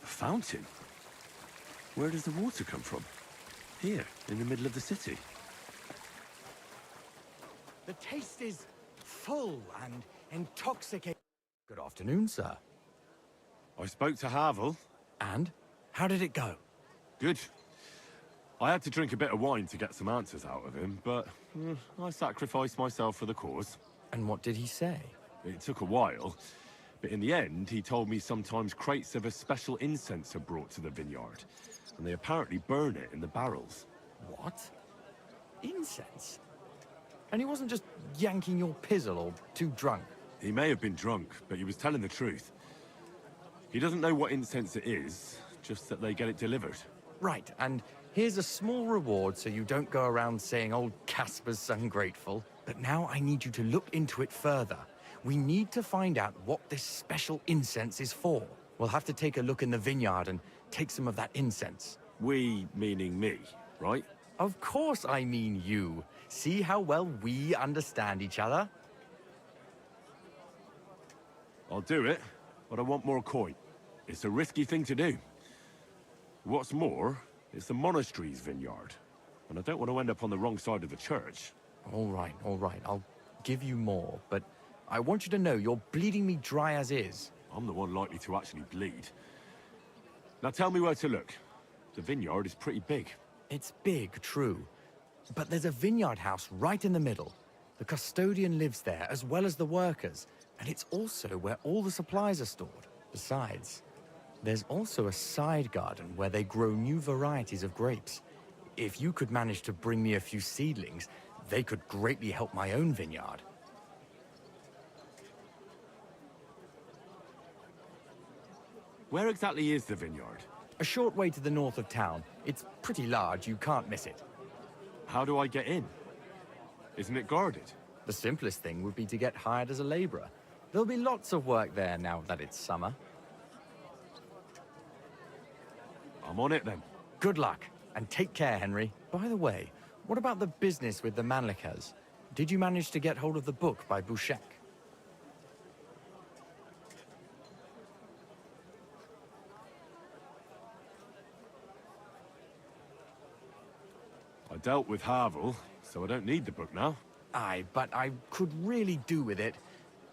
A fountain? Where does the water come from? Here, in the middle of the city. The taste is full and intoxicating. Good afternoon, sir. I spoke to Havel. And? How did it go? Good. I had to drink a bit of wine to get some answers out of him, but I sacrificed myself for the cause. And what did he say? It took a while, but in the end, he told me sometimes crates of a special incense are brought to the vineyard, and they apparently burn it in the barrels. What? Incense? And he wasn't just yanking your pizzle or too drunk? He may have been drunk, but he was telling the truth. He doesn't know what incense it is, just that they get it delivered. Right, and here's a small reward so you don't go around saying old Casper's ungrateful. But now I need you to look into it further. We need to find out what this special incense is for. We'll have to take a look in the vineyard and take some of that incense. We, meaning me, right? Of course I mean you. See how well we understand each other? I'll do it, but I want more coin. It's a risky thing to do. What's more, it's the monastery's vineyard, and I don't want to end up on the wrong side of the church. All right. I'll give you more, but I want you to know you're bleeding me dry as is. I'm the one likely to actually bleed. Now tell me where to look. The vineyard is pretty big. It's big, true. But there's a vineyard house right in the middle. The custodian lives there, as well as the workers. And it's also where all the supplies are stored. Besides, there's also a side garden where they grow new varieties of grapes. If you could manage to bring me a few seedlings, they could greatly help my own vineyard. Where exactly is the vineyard? A short way to the north of town. It's pretty large, you can't miss it. How do I get in? Isn't it guarded? The simplest thing would be to get hired as a laborer. There'll be lots of work there now that it's summer. I'm on it then. Good luck, and take care, Henry. By the way, what about the business with the Manlikas? Did you manage to get hold of the book by Bouchek? I dealt with Havel, so I don't need the book now. Aye, but I could really do with it.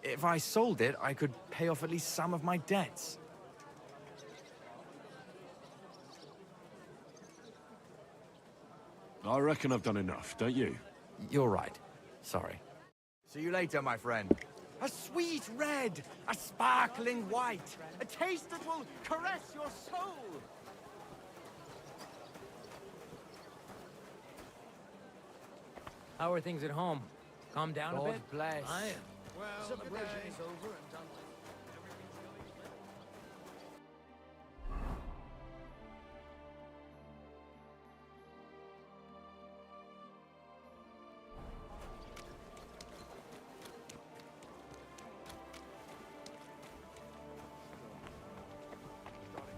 If I sold it, I could pay off at least some of my debts. I reckon I've done enough, don't you? You're right. Sorry. See you later, my friend. A sweet red, a sparkling white, a taste that will caress your soul. How are things at home? Calm down a God bit? bless. I am. Well, celebration is over and done.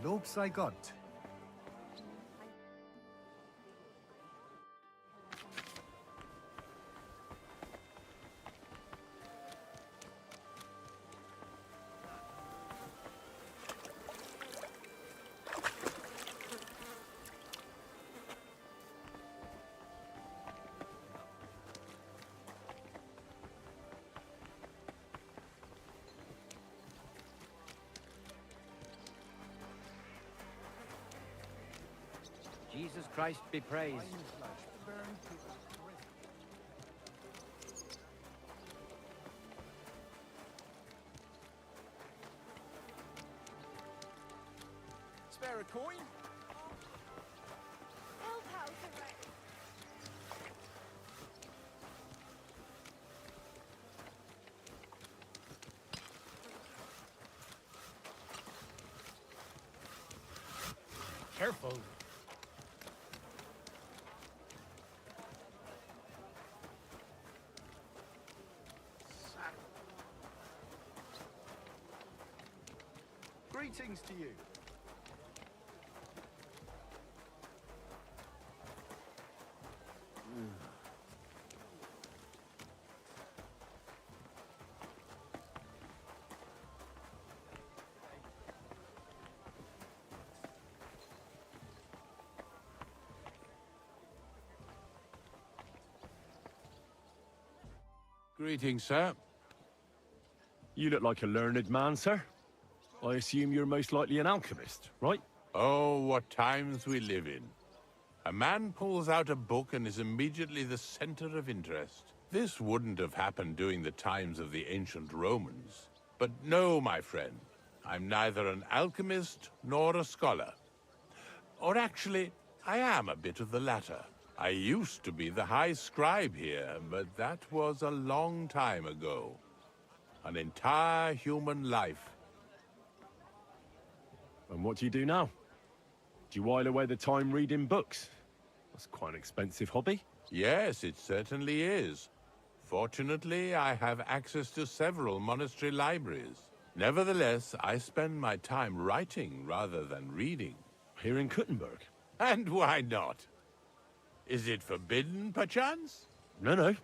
Lobes I got. Christ be praised. Spare a coin? Help house arrest. Careful. Greetings to you. Greetings, sir. You look like a learned man, sir. I assume you're most likely an alchemist, right? Oh, what times we live in. A man pulls out a book and is immediately the center of interest. This wouldn't have happened during the times of the ancient Romans. But no, my friend. I'm neither an alchemist nor a scholar. Or actually, I am a bit of the latter. I used to be the high scribe here, but that was a long time ago. An entire human life. And what do you do now? Do you while away the time reading books? That's quite an expensive hobby. Yes, it certainly is. Fortunately, I have access to several monastery libraries. Nevertheless, I spend my time writing rather than reading. Here in Kuttenberg? And why not? Is it forbidden, perchance? No.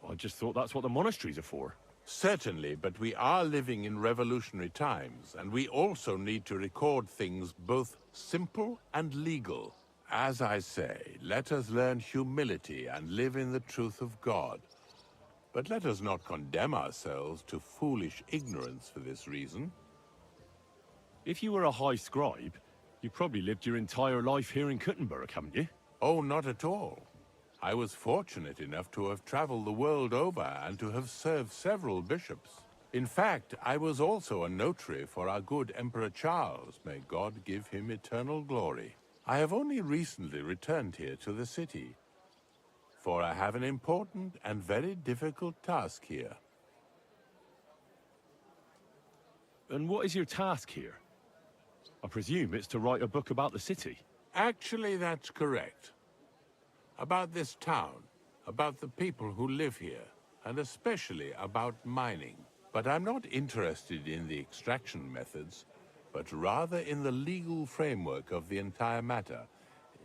I just thought that's what the monasteries are for. Certainly, but we are living in revolutionary times, and we also need to record things both simple and legal. As I say, let us learn humility and live in the truth of God. But let us not condemn ourselves to foolish ignorance for this reason. If you were a high scribe, you probably lived your entire life here in Kuttenberg, haven't you? Oh, not at all. I was fortunate enough to have traveled the world over and to have served several bishops. In fact, I was also a notary for our good Emperor Charles. May God give him eternal glory. I have only recently returned here to the city, for I have an important and very difficult task here. And what is your task here? I presume it's to write a book about the city. Actually, that's correct. About this town, about the people who live here, and especially about mining. But I'm not interested in the extraction methods, but rather in the legal framework of the entire matter,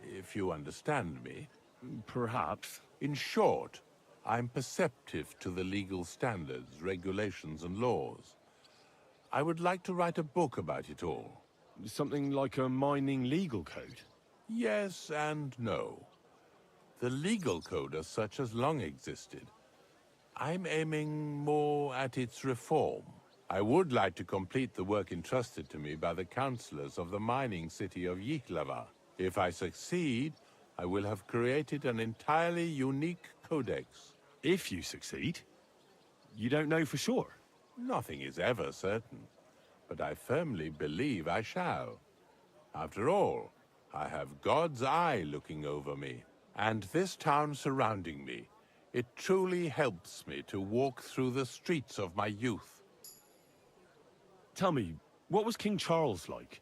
if you understand me. Perhaps. In short, I'm perceptive to the legal standards, regulations, and laws. I would like to write a book about it all. Something like a mining legal code? Yes and no. The legal code as such has long existed. I'm aiming more at its reform. I would like to complete the work entrusted to me by the councillors of the mining city of Yichlava. If I succeed, I will have created an entirely unique codex. If you succeed? You don't know for sure? Nothing is ever certain, but I firmly believe I shall. After all, I have God's eye looking over me. And this town surrounding me, it truly helps me to walk through the streets of my youth. Tell me, what was King Charles like?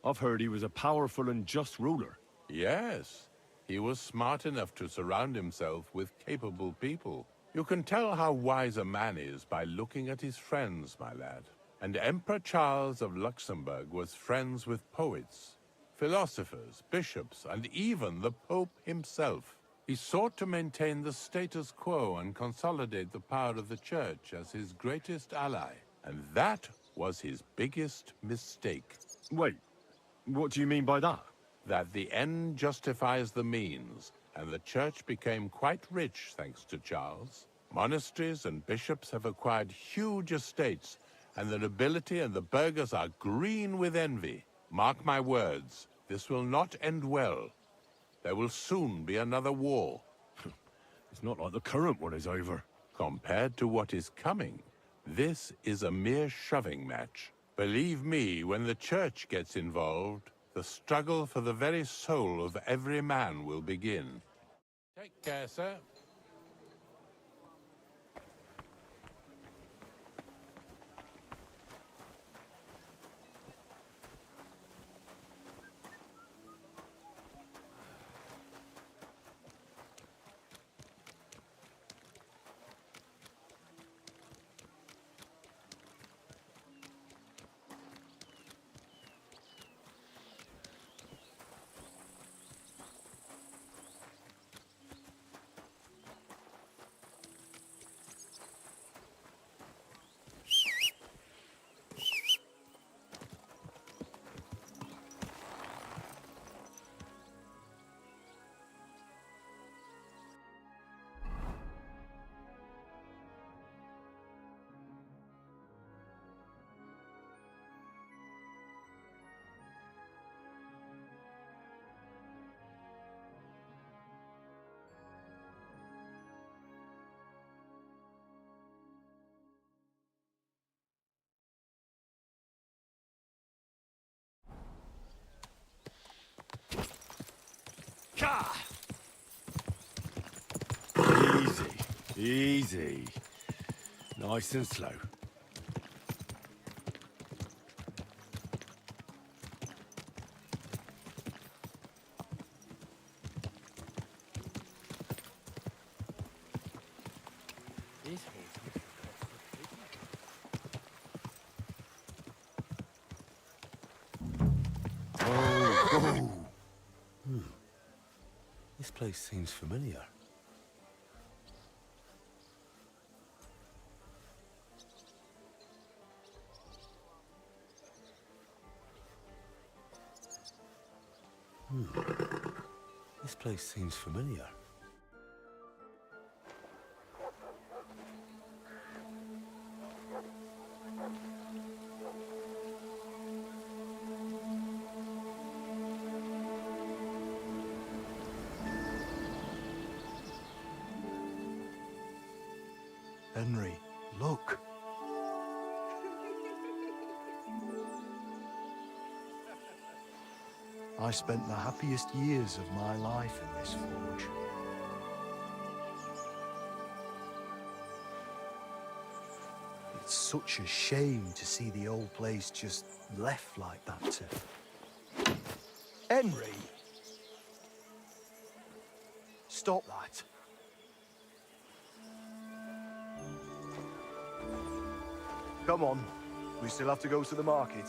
I've heard he was a powerful and just ruler. Yes, he was smart enough to surround himself with capable people. You can tell how wise a man is by looking at his friends, my lad. And Emperor Charles of Luxembourg was friends with poets, philosophers, bishops, and even the Pope himself. He sought to maintain the status quo and consolidate the power of the Church as his greatest ally. And that was his biggest mistake. Wait, what do you mean by that? That the end justifies the means, and the Church became quite rich thanks to Charles. Monasteries and bishops have acquired huge estates, and the nobility and the burghers are green with envy. Mark my words, this will not end well. There will soon be another war. It's not like the current one is over. Compared to what is coming, this is a mere shoving match. Believe me, when the church gets involved, the struggle for the very soul of every man will begin. Take care, sir. Easy, easy. Nice and slow. Oh. This place seems familiar. This place seems familiar. Henry, look. I spent the happiest years of my life in this forge. It's such a shame to see the old place just left like that to... Henry! Stop that. Come on, we still have to go to the market.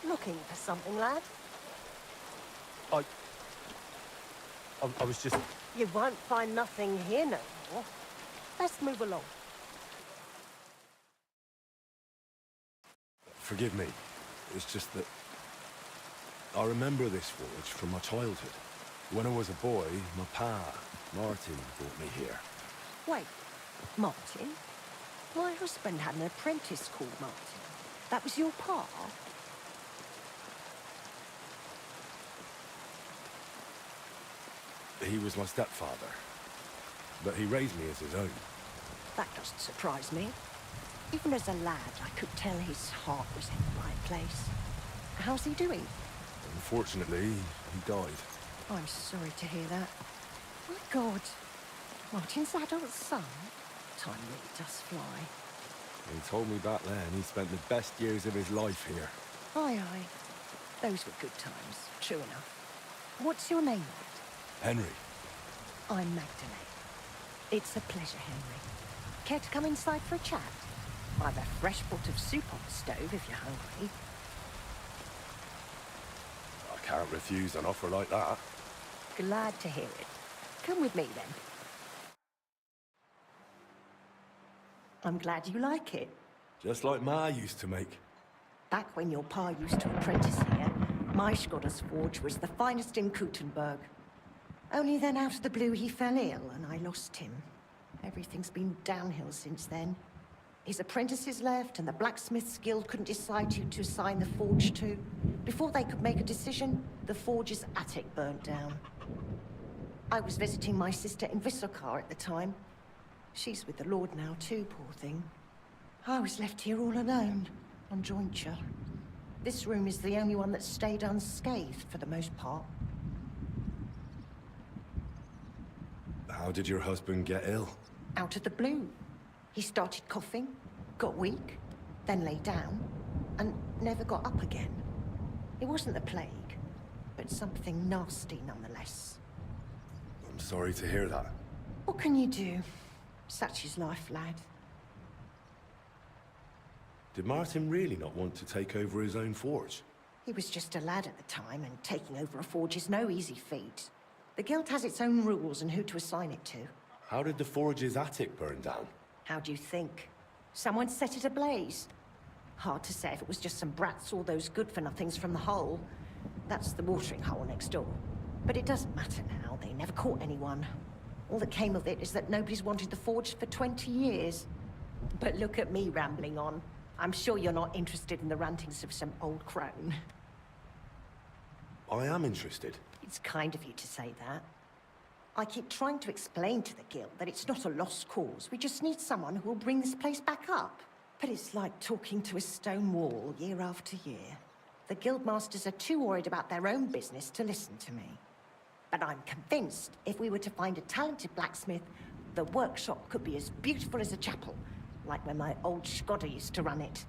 Looking for something, lad? I was just... You won't find nothing here no more. Let's move along. Forgive me. It's just that... I remember this forge from my childhood. When I was a boy, my pa, Martin, brought me here. Wait, Martin? My husband had an apprentice called Martin. That was your pa? He was my stepfather, but he raised me as his own. That doesn't surprise me. Even as a lad, I could tell his heart was in the right place. How's he doing? Unfortunately, he died. I'm sorry to hear that. My God. Martin's adult son? Time really does fly. He told me back then he spent the best years of his life here. Aye, aye. Those were good times, true enough. What's your name, lad? Henry. I'm Magdalene. It's a pleasure, Henry. Care to come inside for a chat? I've a fresh pot of soup on the stove if you're hungry. I can't refuse an offer like that. Glad to hear it. Come with me, then. I'm glad you like it. Just like Ma used to make. Back when your pa used to apprentice here, my Scottish forge was the finest in Kuttenberg. Only then out of the blue he fell ill and I lost him. Everything's been downhill since then. His apprentices left and the Blacksmiths Guild couldn't decide who to assign the forge to. Before they could make a decision, the forge's attic burnt down. I was visiting my sister in Visokar at the time. She's with the Lord now too, poor thing. I was left here all alone, on jointure. This room is the only one that stayed unscathed for the most part. How did your husband get ill? Out of the blue. He started coughing, got weak, then lay down, and never got up again. It wasn't the plague, but something nasty nonetheless. I'm sorry to hear that. What can you do? Such is life, lad. Did Martin really not want to take over his own forge? He was just a lad at the time, and taking over a forge is no easy feat. The guild has its own rules and who to assign it to. How did the forge's attic burn down? How do you think? Someone set it ablaze. Hard to say if it was just some brats or those good-for-nothings from the hole. That's the watering hole next door. But it doesn't matter now, they never caught anyone. All that came of it is that nobody's wanted the forge for 20 years. But look at me rambling on. I'm sure you're not interested in the rantings of some old crone. I am interested. It's kind of you to say that. I keep trying to explain to the guild that it's not a lost cause. We just need someone who will bring this place back up. But it's like talking to a stone wall year after year. The guildmasters are too worried about their own business to listen to me. But I'm convinced if we were to find a talented blacksmith, the workshop could be as beautiful as a chapel, like when my old Skoda used to run it.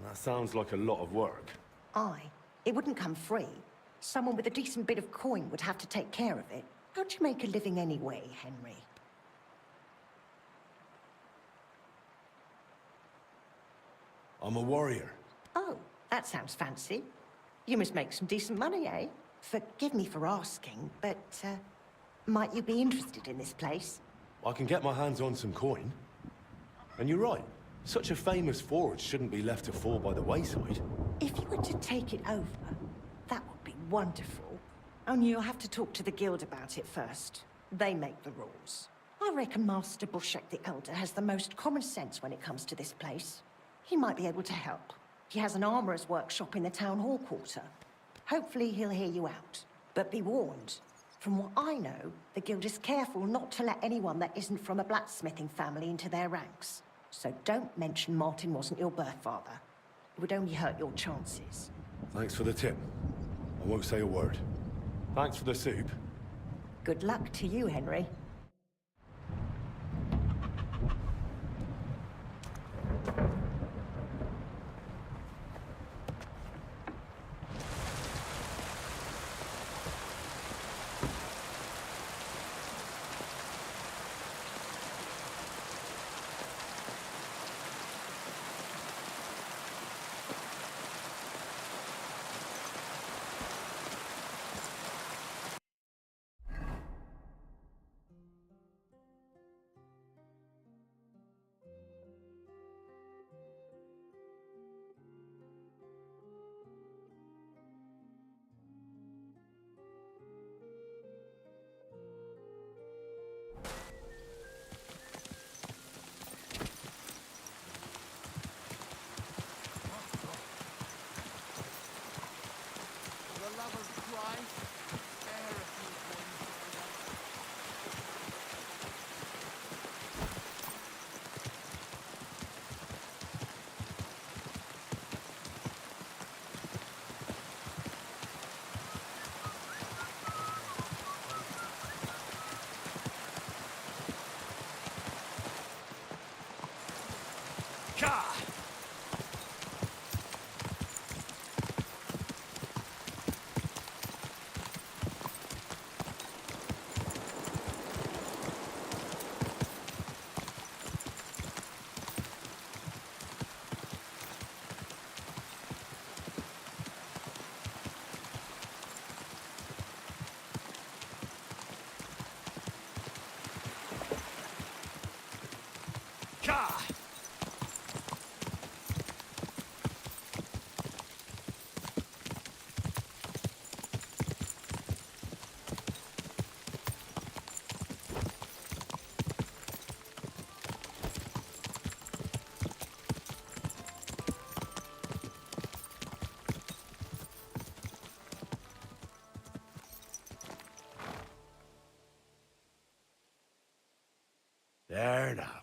That sounds like a lot of work. Aye. It wouldn't come free. Someone with a decent bit of coin would have to take care of it. How'd you make a living anyway, Henry? I'm a warrior. Oh, that sounds fancy. You must make some decent money, eh? Forgive me for asking, but, might you be interested in this place? I can get my hands on some coin. And you're right. Such a famous forge shouldn't be left to fall by the wayside. If you were to take it over, that would be wonderful. Only you'll have to talk to the guild about it first. They make the rules. I reckon Master Bushek the Elder has the most common sense when it comes to this place. He might be able to help. He has an armorer's workshop in the town hall quarter. Hopefully he'll hear you out. But be warned. From what I know, the guild is careful not to let anyone that isn't from a blacksmithing family into their ranks. So don't mention Martin wasn't your birth father. It would only hurt your chances. Thanks for the tip. I won't say a word. Thanks for the soup. Good luck to you, Henry. Gah! There now.